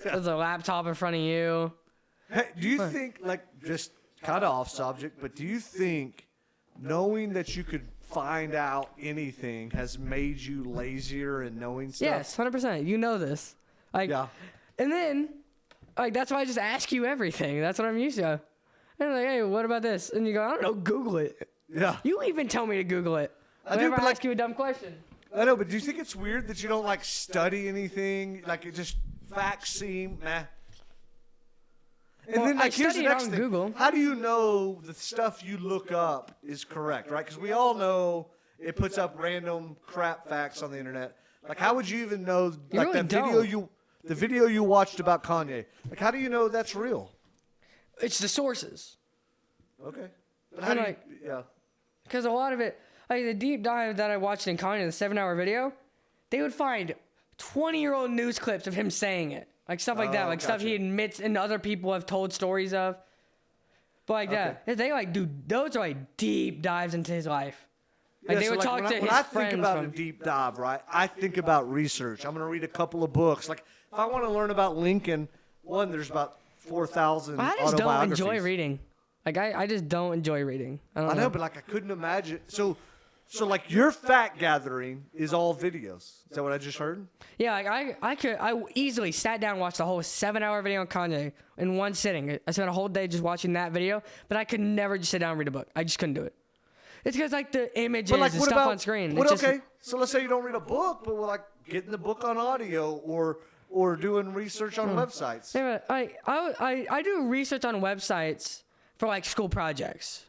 There's a laptop in front of you. Hey, do you think, like, just kind of off subject, but do you think knowing that you could find out anything has made you lazier in knowing stuff? Yes, 100%. You know this. Like, Yeah. and then, like, that's why I just ask you everything. That's what I'm used to. And I'm like, hey, what about this? And you go, I don't know, Google it. Yeah. You even tell me to Google it. I do, Whenever but I like- ask you a dumb question. I know, but do you think it's weird that you don't like study anything? Like it just facts seem meh. And Well, then I like here's the study it next on thing. Google. How do you know the stuff you look up is correct, right? Because we all know it puts up random crap facts on the internet. Like how would you even know like really that video don't. the video you watched about Kanye? Like how do you know that's real? It's the sources. Okay. But how do like- you, yeah. Because a lot of it, like the deep dive that I watched in Kanye, the 7-hour video, they would find 20-year-old news clips of him saying it. Like stuff like that. Oh, Like stuff he gotcha. admits and other people have told stories of. But like that. They like do, those are like deep dives into his life. Like Yeah, they so would like, talk when to I, his when I friends think about from. a deep dive, right? I think about research. I'm going to read a couple of books. Like if I want to learn about Lincoln, one there's about 4,000 I just don't autobiographies. enjoy reading. Like I just don't enjoy reading. I don't I know. know, but like I couldn't imagine. So like your fact gathering is all videos. Is that what I just heard? Yeah, like I easily sat down and watched the whole 7-hour video on Kanye in one sitting. I spent a whole day just watching that video, but I could never just sit down and read a book. I just couldn't do it. It's because like the images But like and what stuff about on screen. What, it's just, okay, so let's say you don't read a book, but we're like getting the book on audio or doing research on websites. Yeah, but I do research on websites for like school projects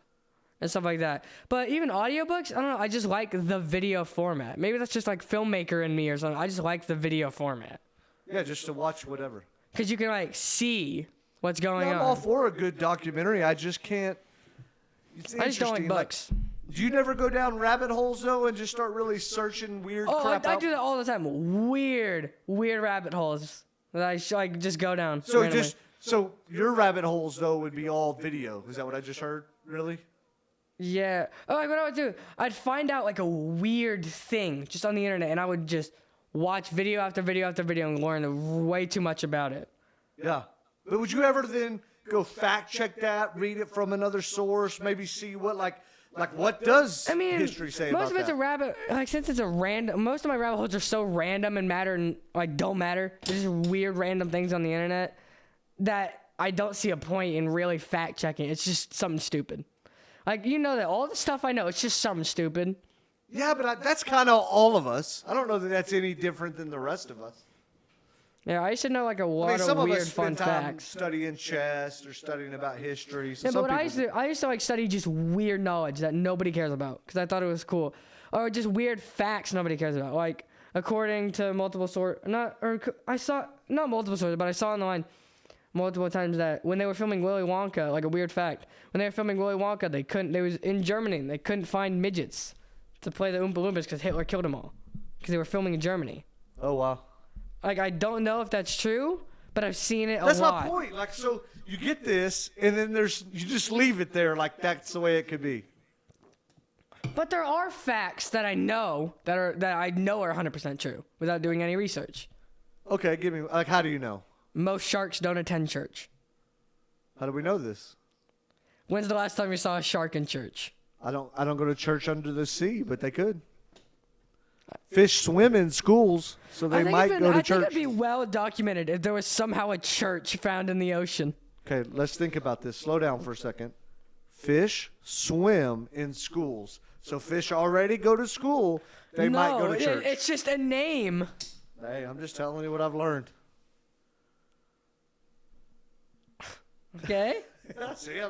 and stuff like that. But even audiobooks, I don't know. I just like the video format. Maybe that's just like filmmaker in me or something. I just like the video format Yeah, just to watch whatever. because you can like see what's going Yeah, I'm on. all for a good documentary. I just can't. It's I just don't like interesting, books. Do you never go down rabbit holes though and just start really searching weird Oh, crap I out? do that all the time. Weird rabbit holes that I like just go down. So randomly. so your rabbit holes though would be all video. Is that what I just heard? Really? Yeah. Oh, like what I would do, I'd find out like a weird thing just on the internet, and I would just watch video after video after video and learn way too much about it. Yeah. But would you ever then go fact check that, read it from another source, maybe see what like what does I mean, history say most about of it's that? a rabbit. Like since it's a random, most of my rabbit holes are so random and matter and like don't matter. They're just weird random things on the internet that I don't see a point in really fact checking. It's just something stupid. Like you know that all the stuff I know, it's just something stupid. Yeah, but that's kind of all of us. I don't know that that's any different than the rest of us. Yeah, I used to know like a I lot mean, some of of weird us fun spend time facts. studying chess or studying about history. So Yeah, but some what people I used to like study just weird knowledge that nobody cares about because I thought it was cool, or just weird facts nobody cares about. Like according to multiple sources, not multiple sources, but I saw online multiple times that when they were filming Willy Wonka, like a weird fact, when they were filming Willy Wonka, they was in Germany, and they couldn't find midgets to play the Oompa Loompas because Hitler killed them all because they were filming in Germany. Oh wow. Like I don't know if that's true, but I've seen it a That's lot. my point. Like, so you get this, and then you just leave it there, like that's the way it could be. But there are facts that I know that are 100% true without doing any research. Okay, give me like, how do you know? Most sharks don't attend church. How do we know this? When's the last time you saw a shark in church? I don't go to church under the sea, but they could. Fish swim in schools, so they might go to I think church. it'd be well documented if there was somehow a church found in the ocean. Okay, let's think about this. Slow down for a second. Fish swim in schools. So fish already go to school. They might go to church. It's just a name. Hey, I'm just telling you what I've learned. Okay. See,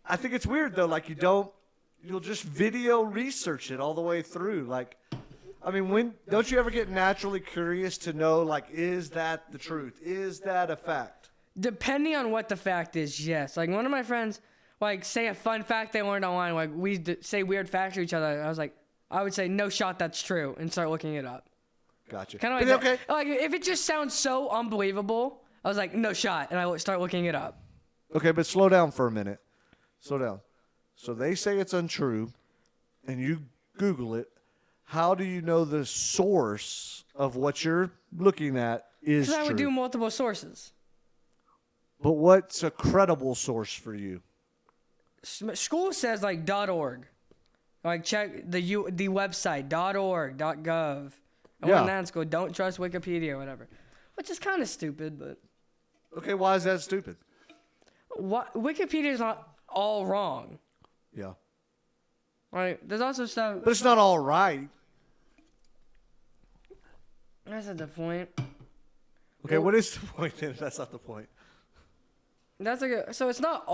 I think it's weird though. Like you'll just video research it all the way through. Like, I mean, don't you ever get naturally curious to know, like, is that the truth? Is that a fact? Depending on what the fact is, yes. Like one of my friends, like say a fun fact they learned online. Like we say weird facts to each other. I would say no shot that's true and start looking it up. Gotcha. Kind of like But that. okay. Like if it just sounds so unbelievable, I was like no shot, and I would start looking it up. Okay, but slow down for a minute. Slow down. So they say it's untrue, and you Google it. How do you know the source of what you're looking at is Because I true? would do multiple sources. But what's a credible source for you? School says like .org. Like check the website .org .gov. I Yeah. learned that in school. Don't trust Wikipedia or whatever, which is kind of stupid. But Okay, why is that stupid? Wikipedia is not all wrong. Yeah. Like, there's also stuff. But it's not all right. That's not the point. Okay, what is the point then? That's not the point. That's like so it's not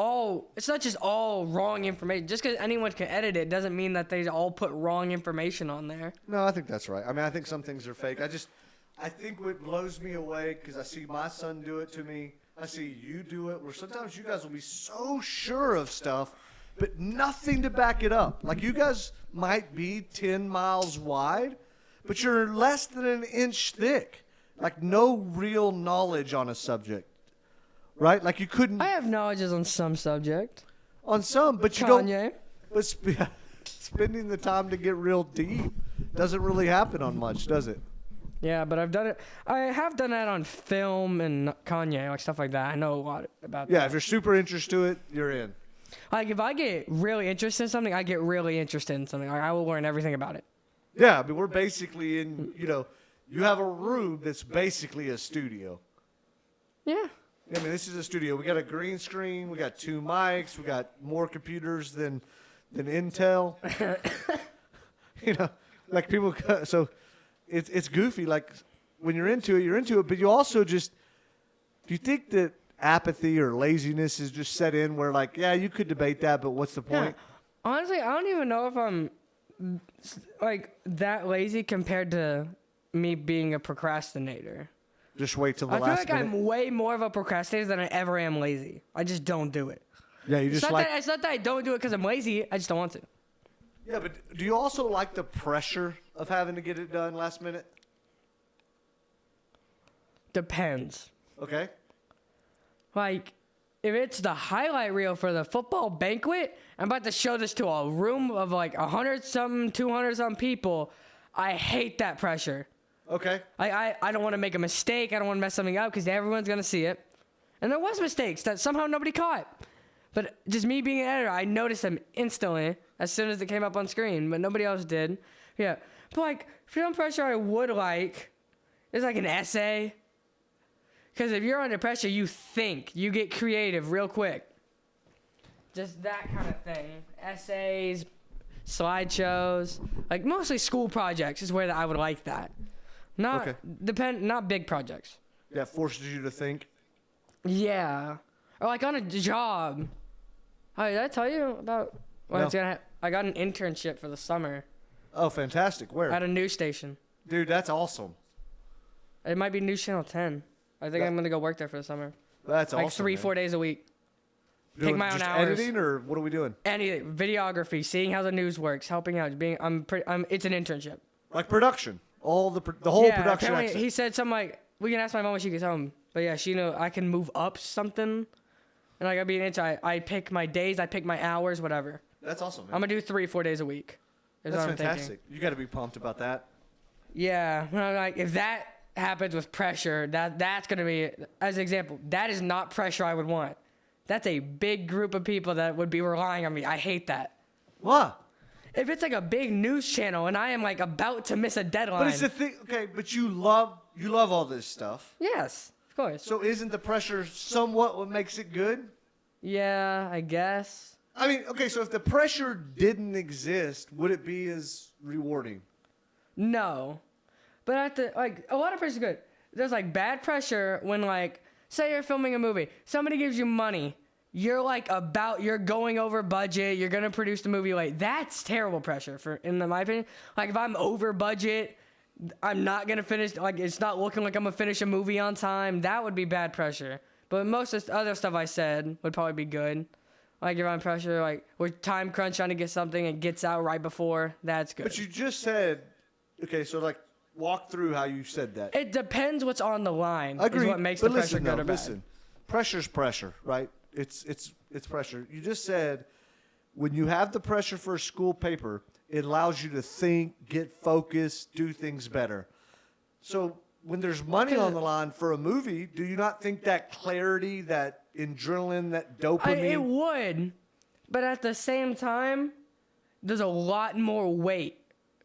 just all wrong information. Just because anyone can edit it doesn't mean that they all put wrong information on there. No, I think that's right. I mean, I think some things are fake. I think what blows me away, because I see my son do it to me, I see you do it, where sometimes you guys will be so sure of stuff, but nothing to back it up. Like, you guys might be 10 miles wide, but you're less than an inch thick. Like, no real knowledge on a subject. Right? Like, you couldn't. I have knowledges on some subject. On some, but you Kanye. don't. But spending the time to get real deep doesn't really happen on much, does it? Yeah, but I've done it. I have done that on film and Kanye, like stuff like that. I know a lot about Yeah, that. if you're super interested to it, you're in. Like, if I get really interested in something, I get really interested in something. Like, I will learn everything about it. Yeah, I mean, we're basically in, you have a room that's basically a studio. Yeah. I mean, this is a studio. We got a green screen. We got 2 mics. We got more computers than Intel. Like people. So it's goofy. Like when you're into it, you're into it. But you also just, do you think that apathy or laziness is just set in where, like, yeah, you could debate that, but what's the point? Yeah. Honestly, I don't even know if I'm like that lazy compared to me being a procrastinator. Just wait till the I feel last like minute. I'm way more of a procrastinator than I ever am lazy. I just don't do it. Yeah, you It's just not that I don't do it because I'm lazy. I just don't want to. Yeah, but do you also like the pressure of having to get it done last minute? Depends. Okay. Like, if it's the highlight reel for the football banquet, I'm about to show this to a room of like 100-something, 200-something people. I hate that pressure. Okay. I don't want to make a mistake. I don't want to mess something up because everyone's going to see it. And there was mistakes that somehow nobody caught. But just me being an editor, I noticed them instantly as soon as it came up on screen, but nobody else did. Yeah. But like, film pressure I would like is like an essay. Because if you're under pressure, you think. You get creative real quick. Just that kind of thing. Essays, slideshows. Like, mostly school projects is where I would like that. Not not big projects. That forces you to think. Yeah. Or like on a job. Oh, did I tell you about what No. I got an internship for the summer Oh, fantastic. Where? at a news station. Dude, that's awesome. It might be News Channel 10. I think I'm going to go work there for the summer. That's Like awesome. 3-4 days a week. Doing Pick my own just hours. editing, or what are we doing? Anything, videography, seeing how the news works, helping out, it's an internship. Like production. The whole production. apparently aspect. he said something like, we can ask my mom when she gets home. But yeah, she know I can move up something. And like, I'd be an intern. I pick my days, I pick my hours, whatever. That's awesome, man. I'm going to do 3-4 days a week. Is That's what I'm fantastic. thinking. You got to be pumped about that. Yeah. When I'm like, if that happens with pressure, that's going to be, as an example, that is not pressure I would want. That's a big group of people that would be relying on me. I hate that. What? If it's like a big news channel and I am like about to miss a deadline. But it's the thing. Okay, but you love all this stuff. Yes, of course. So isn't the pressure somewhat what makes it good? Yeah, I guess. I mean, okay, so if the pressure didn't exist, would it be as rewarding? No. But a lot of pressure is good. There's like bad pressure when like, say you're filming a movie. Somebody gives you money. You're you're going over budget. You're going to produce the movie late. That's terrible pressure in my opinion. Like if I'm over budget, I'm not going to finish, like it's not looking like I'm going to finish a movie on time. That would be bad pressure. But most of the other stuff I said would probably be good. Like if I'm pressure, like we're time crunch trying to get something and gets out right before, that's good. But you just said, okay, so like walk through how you said that. It depends what's on the line. Agreed. Is what makes But the pressure listen, good though, or bad. listen. Pressure's pressure, right? It's pressure. You just said when you have the pressure for a school paper, it allows you to think, get focused, do things better. So when there's money on the line for a movie, do you not think that clarity, that adrenaline, that dopamine? It would, but at the same time, there's a lot more weight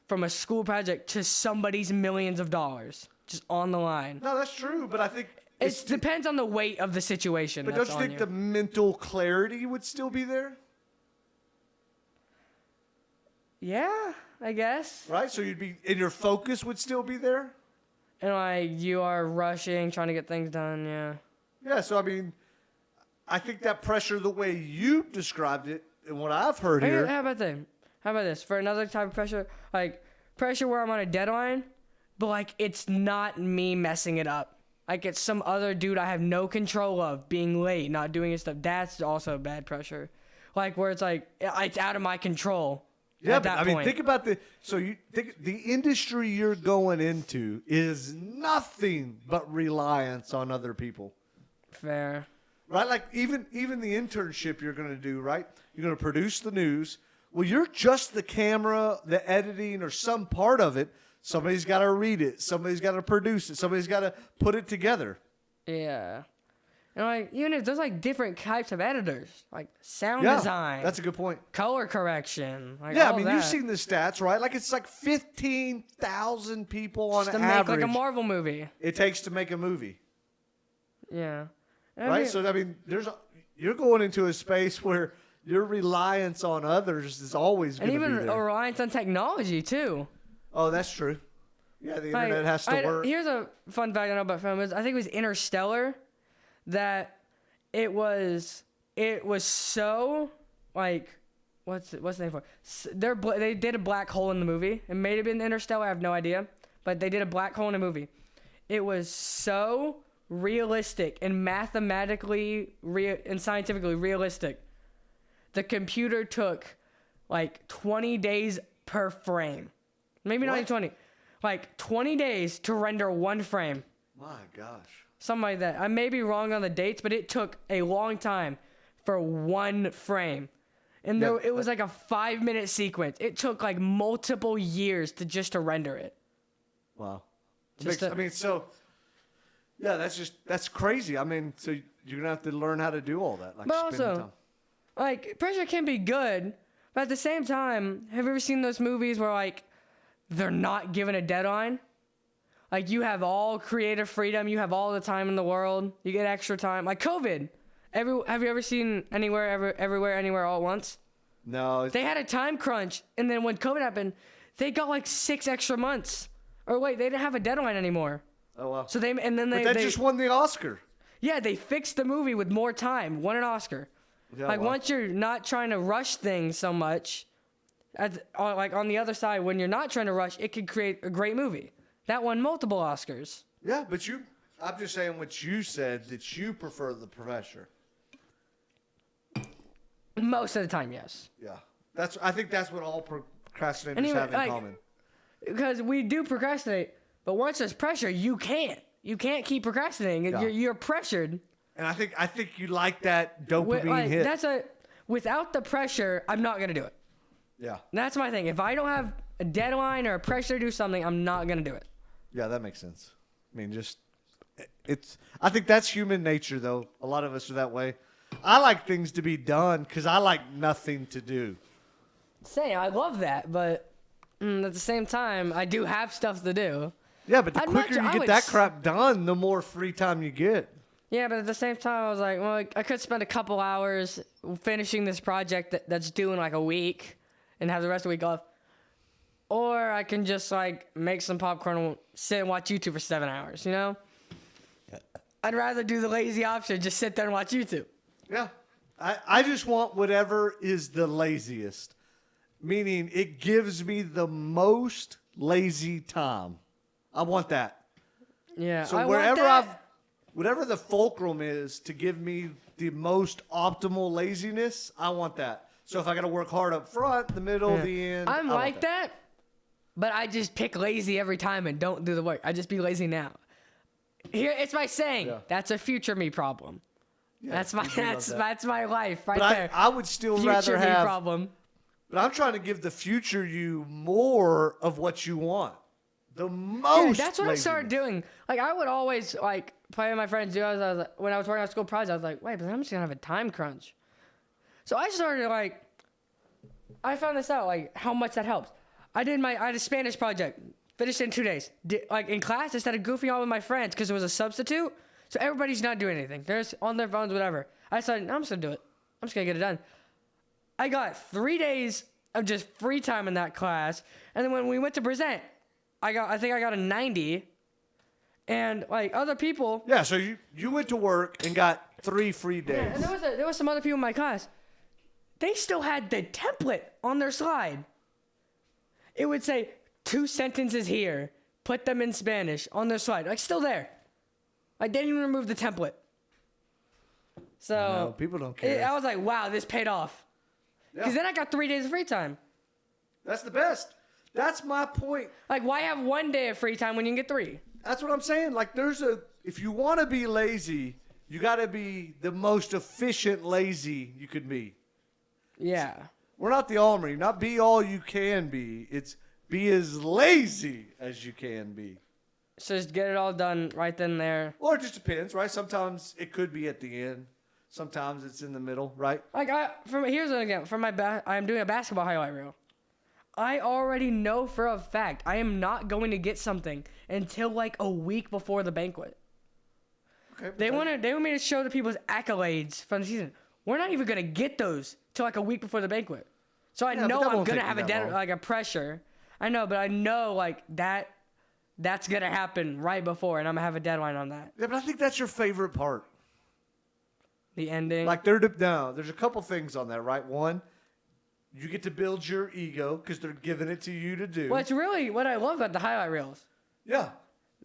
from a school project to somebody's millions of dollars just on the line. No, that's true, but I think It depends on the weight of the situation. But that's don't you on think the mental clarity would still be there? Yeah, I guess. right? So and your focus would still be there. And like you are rushing, trying to get things done. Yeah. Yeah. So I mean, I think that pressure, the way you described it, and what I've heard Hey, here. How about this? How about this? For another type of pressure, like pressure where I'm on a deadline, but like it's not me messing it up. Like it's some other dude I have no control of being late, not doing his stuff. That's also bad pressure. Like where it's like it's out of my control. Yeah, at but that I mean, point. think about so you think the industry you're going into is nothing but reliance on other people, Fair. right? Like even the internship you're going to do, right? You're going to produce the news. Well, you're just the camera, the editing, or some part of it. Somebody's got to read it. Somebody's got to produce it. Somebody's got to put it together. Yeah. And like even if there's like different types of editors, like sound Yeah, design, that's a good point. color correction. Like Yeah, all I mean, that. you've seen the stats, right? Like it's like 15,000 people on Just to average make like a Marvel movie. it takes to make a movie. Yeah. I Right? mean, So I mean, you're going into a space where your reliance on others is always and going to be even a there. reliance on technology too. Oh, that's true. Yeah, the Like, internet has to work. Here's a fun fact I know about film is I think it was Interstellar that it was so like what's the name for it? They did a black hole in the movie. It may have been Interstellar. I have no idea, but they did a black hole in a movie. It was so realistic and mathematically and scientifically realistic. The computer took like 20 days per frame. Maybe not even What? 20. Like 20 days to render one frame. My gosh. Something like that. I may be wrong on the dates, but it took a long time for one frame. And Yeah, it was like a 5-minute sequence. It took like multiple years to render it. Wow. Just I mean, so yeah, that's crazy. I mean, so you're going to have to learn how to do all that. Like But spend the also, time. like, pressure can be good, but at the same time, have you ever seen those movies where like they're not given a deadline? Like you have all creative freedom, you have all the time in the world, you get extra time. Like COVID. Have you ever seen everywhere, anywhere all at once? No, They had a time crunch, and then when COVID happened, they got like 6 extra months. Or wait, they didn't have a deadline anymore. oh wow. So they But that just won the Oscar. yeah, they fixed the movie with more time, won an Oscar. Yeah, Like wow. once you're not trying to rush things so much, like on the other side, when you're not trying to rush, it could create a great movie. That won multiple Oscars. Yeah, but I'm just saying what you said, that you prefer the pressure. Most of the time, yes. Yeah. I think that's what all procrastinators Anyway, have in like- common. Because we do procrastinate, but once there's pressure, you can't. You can't keep procrastinating. Yeah. You're pressured. And I think you like that dopamine hit. Without the pressure, I'm not gonna do it. Yeah. That's my thing. If I don't have a deadline or a pressure to do something, I'm not gonna do it. Yeah, that makes sense. I mean, I think that's human nature, though. A lot of us are that way. I like things to be done because I like nothing to do. Same. I love that, but at the same time, I do have stuff to do. Yeah, but the I'd quicker much- I you get would that s- crap done, the more free time you get. Yeah, but at the same time, I was like, well, I could spend a couple hours finishing this project that's due in like a week and have the rest of the week off. Or I can just like make some popcorn and sit and watch YouTube for 7 hours, you know? I'd rather do the lazy option, just sit there and watch YouTube. Yeah. I just want whatever is the laziest, meaning it gives me the most lazy time. I want that. Yeah. So I wherever want that. whatever the fulcrum is to give me the most optimal laziness, I want that. So if I got to work hard up front, the middle, the end, I'm I want like that, but I just pick lazy every time and don't do the work. I just be lazy now. Here, it's my saying. Yeah. That's a future me problem. Yeah, That's my you do love that. that's my life right But there. I would still Future rather me have. problem. But I'm trying to give the future you more of what you want. The Dude, most. that's what I started laziness. doing. Like I would always like play with my friends. I was like, when I was working on school projects, I was like, wait, but I'm just gonna have a time crunch. So I started like, I found this out like how much that helps. I had a Spanish project, finished in 2 days. Like in class, instead of goofing on with my friends because it was a substitute, so everybody's not doing anything. They're just on their phones, whatever. I decided I'm just gonna do it. I'm just gonna get it done. I got 3 days of just free time in that class. And then when we went to present, I think I got a 90. And like other people, Yeah, so you went to work and got 3 free days. and there was some other people in my class. They still had the template on their slide. It would say 2 sentences here, put them in Spanish on their slide, like still there. Like they didn't even remove the template. So No, people don't care. I was like, wow, this paid off. Because Yeah. then I got 3 days of free time. That's the best. That's my point. Like, why have 1 day of free time when you can get 3? That's what I'm saying. Like, if you want to be lazy, you got to be the most efficient lazy you could be. Yeah. We're not the Armory. Not be all you can be. It's be as lazy as you can be. So just get it all done right then and there. Or it just depends, right? Sometimes it could be at the end. Sometimes it's in the middle, right? Like, here's an example. For I'm doing a basketball highlight reel. I already know for a fact I am not going to get something until like a week before the banquet. Okay. They want me to show the people's accolades from the season. We're not even gonna get those till like a week before the banquet. So I Yeah, know but that I'm won't gonna take have you that long. like a pressure. I know, but I know like that's gonna happen right before, and I'm gonna have a deadline on that. Yeah, but I think that's your favorite part. The ending. Like, there's a couple things on that, right? One, you get to build your ego because they're giving it to you to do. Well, it's really what I love about the highlight reels. Yeah.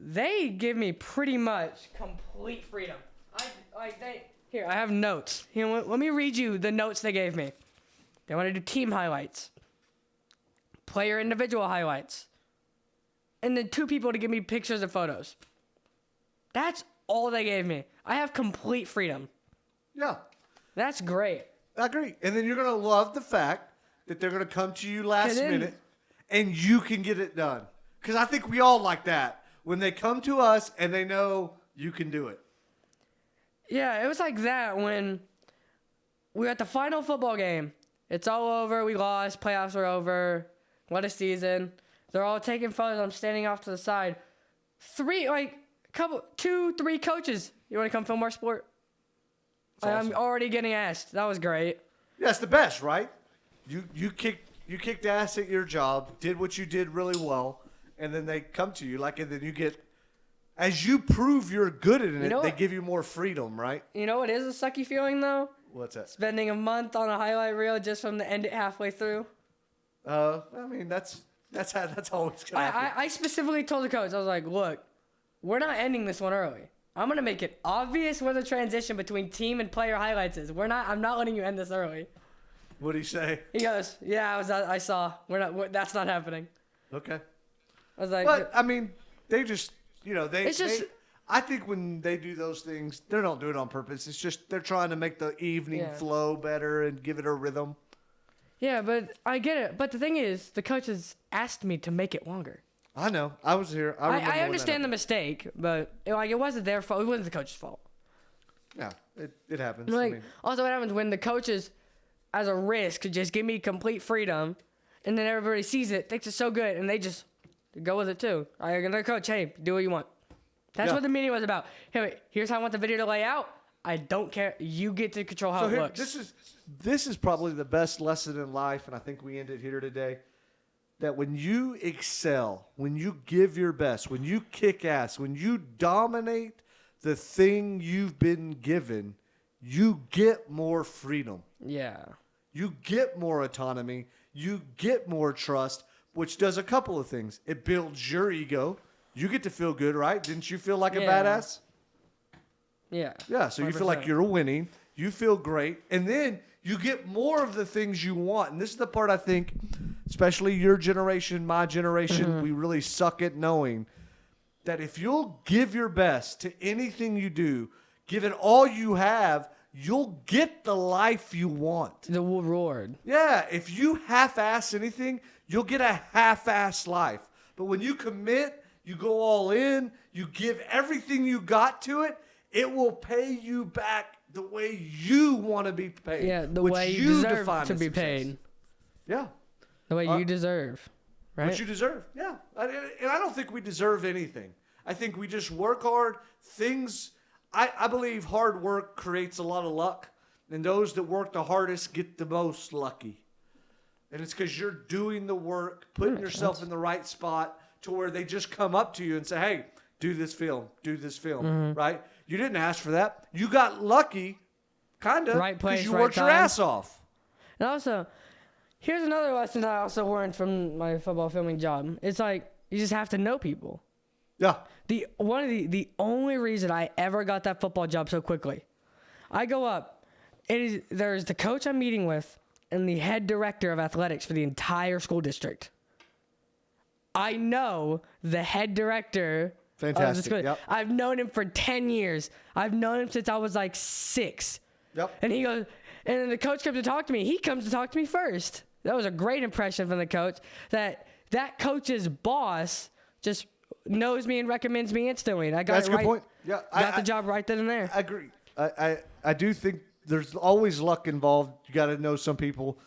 They give me pretty much complete freedom. Here, I have notes. Here, let me read you the notes they gave me. They want to do team highlights, player individual highlights, and then 2 people to give me pictures and photos. That's all they gave me. I have complete freedom. Yeah. That's great. I agree. And then you're going to love the fact that they're going to come to you last then- minute and you can get it done. Because I think we all like that. When they come to us and they know you can do it. Yeah, it was like that when we were at the final football game. It's all over. We lost. Playoffs are over. What a season. They're all taking photos. I'm standing off to the side. 2, 3 coaches. You want to come film our sport? That's I'm awesome. already getting asked. That was great. Yeah, it's the best, right? You kicked ass at your job, did what you did really well, and then they come to you and then you get, as you prove you're good at it, know they what? give you more freedom, right? You know what is a sucky feeling, though? What's that? Spending a month on a highlight reel just from the end it halfway through. I mean, that's always gonna happen. I specifically told the coach, I was like, look, we're not ending this one early. I'm going to make it obvious where the transition between team and player highlights is. I'm not letting you end this early. What'd he say? He goes, yeah, I saw. That's not happening. Okay. I was like, But I mean, they just, It's just- I think when they do those things, they don't do it on purpose. It's just they're trying to make the evening Yeah. flow better and give it a rhythm. yeah, but I get it. But the thing is, the coaches asked me to make it longer. I know. I was here. I remember when I that understand the happened. mistake, but it wasn't their fault. It wasn't the coach's fault. Yeah, it happens. Like, also, what happens when the coaches, as a risk, just give me complete freedom, and then everybody sees it, thinks it's so good, and they just go with it too. I'm the coach. Hey, do what you want. That's Yeah. what the meeting was about. Hey, here's how I want the video to lay out. I don't care. You get to control how So it here, looks. this is probably the best lesson in life, and I think we end it here today. That when you excel, when you give your best, when you kick ass, when you dominate the thing you've been given, you get more freedom. Yeah. You get more autonomy. You get more trust, which does a couple of things. It builds your ego. You get to feel good, right? Didn't you feel like a Yeah. badass? Yeah. Yeah, so you feel like 100%. you're winning. You feel great. And then you get more of the things you want. And this is the part I think, especially your generation, my generation, we really suck at knowing that if you'll give your best to anything you do, give it all you have, you'll get the life you want. The reward. Yeah, if you half-ass anything, you'll get a half-ass life. But when you commit, you go all in, you give everything you got to it, it will pay you back the way you want to be paid. Yeah, the which way you deserve define to as be success. paid. Yeah, The way Uh, you deserve. Right? what you deserve. Yeah, and I don't think we deserve anything. I think we just work hard. I believe hard work creates a lot of luck, and those that work the hardest get the most lucky. And it's because you're doing the work, putting yourself in the right spot to where they just come up to you and say, hey, do this film, right? You didn't ask for that. You got lucky, kind of, Right place, because you right worked your time. ass off. And also, here's another lesson I also learned from my football filming job. It's like you just have to know people. Yeah. The only reason I ever got that football job so quickly, I go up. There's the coach I'm meeting with and the head director of athletics for the entire school district. I know the head director. Fantastic, Of the school. yep. I've known him for 10 years. I've known him since I was like 6. Yep. And he goes, and then the coach comes to talk to me. He comes to talk to me first. That was a great impression from the coach. That coach's boss just knows me and recommends me instantly. And I got That's it a good right. point. Yeah, Got the job right then and there. I agree. I do think there's always luck involved. You got to know some people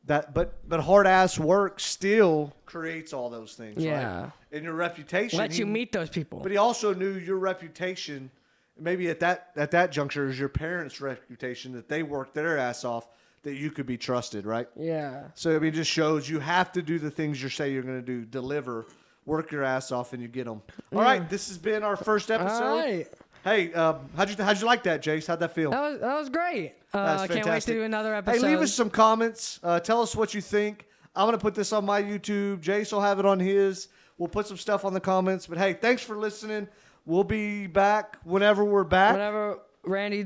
but hard ass work still creates all those things. Yeah. Right? And your reputation. Let you meet those people. But he also knew your reputation. Maybe at that juncture is your parents' reputation that they worked their ass off, that you could be trusted, right? Yeah. So I mean, it just shows you have to do the things you say you're going to do, deliver, work your ass off, and you get them. All right, this has been our first episode. All right. Hey, how'd you like that, Jace? How'd that feel? That was great. That's I can't wait to fantastic. do another episode. Hey, leave us some comments. Tell us what you think. I'm going to put this on my YouTube. Jace will have it on his. We'll put some stuff on the comments. But hey, thanks for listening. We'll be back whenever we're back. Whenever Randy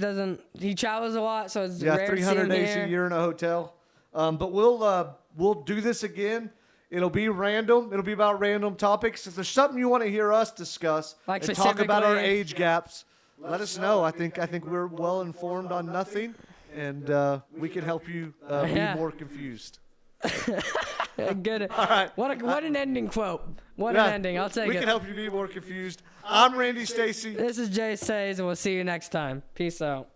he travels a lot, so it's Yeah, rare to see 300 him days here. a year in a hotel. But we'll do this again. It'll be random. It'll be about random topics. If there's something you want to hear us discuss Like and talk about our specifically- age gaps, let us know. I think we're well informed on nothing, and we can help you Yeah. be more confused. Good. All right. What an ending quote. What Yeah, an ending. I'll take we it. can help you be more confused. I'm Randy Stacy. This is Jay Says, and we'll see you next time. Peace out.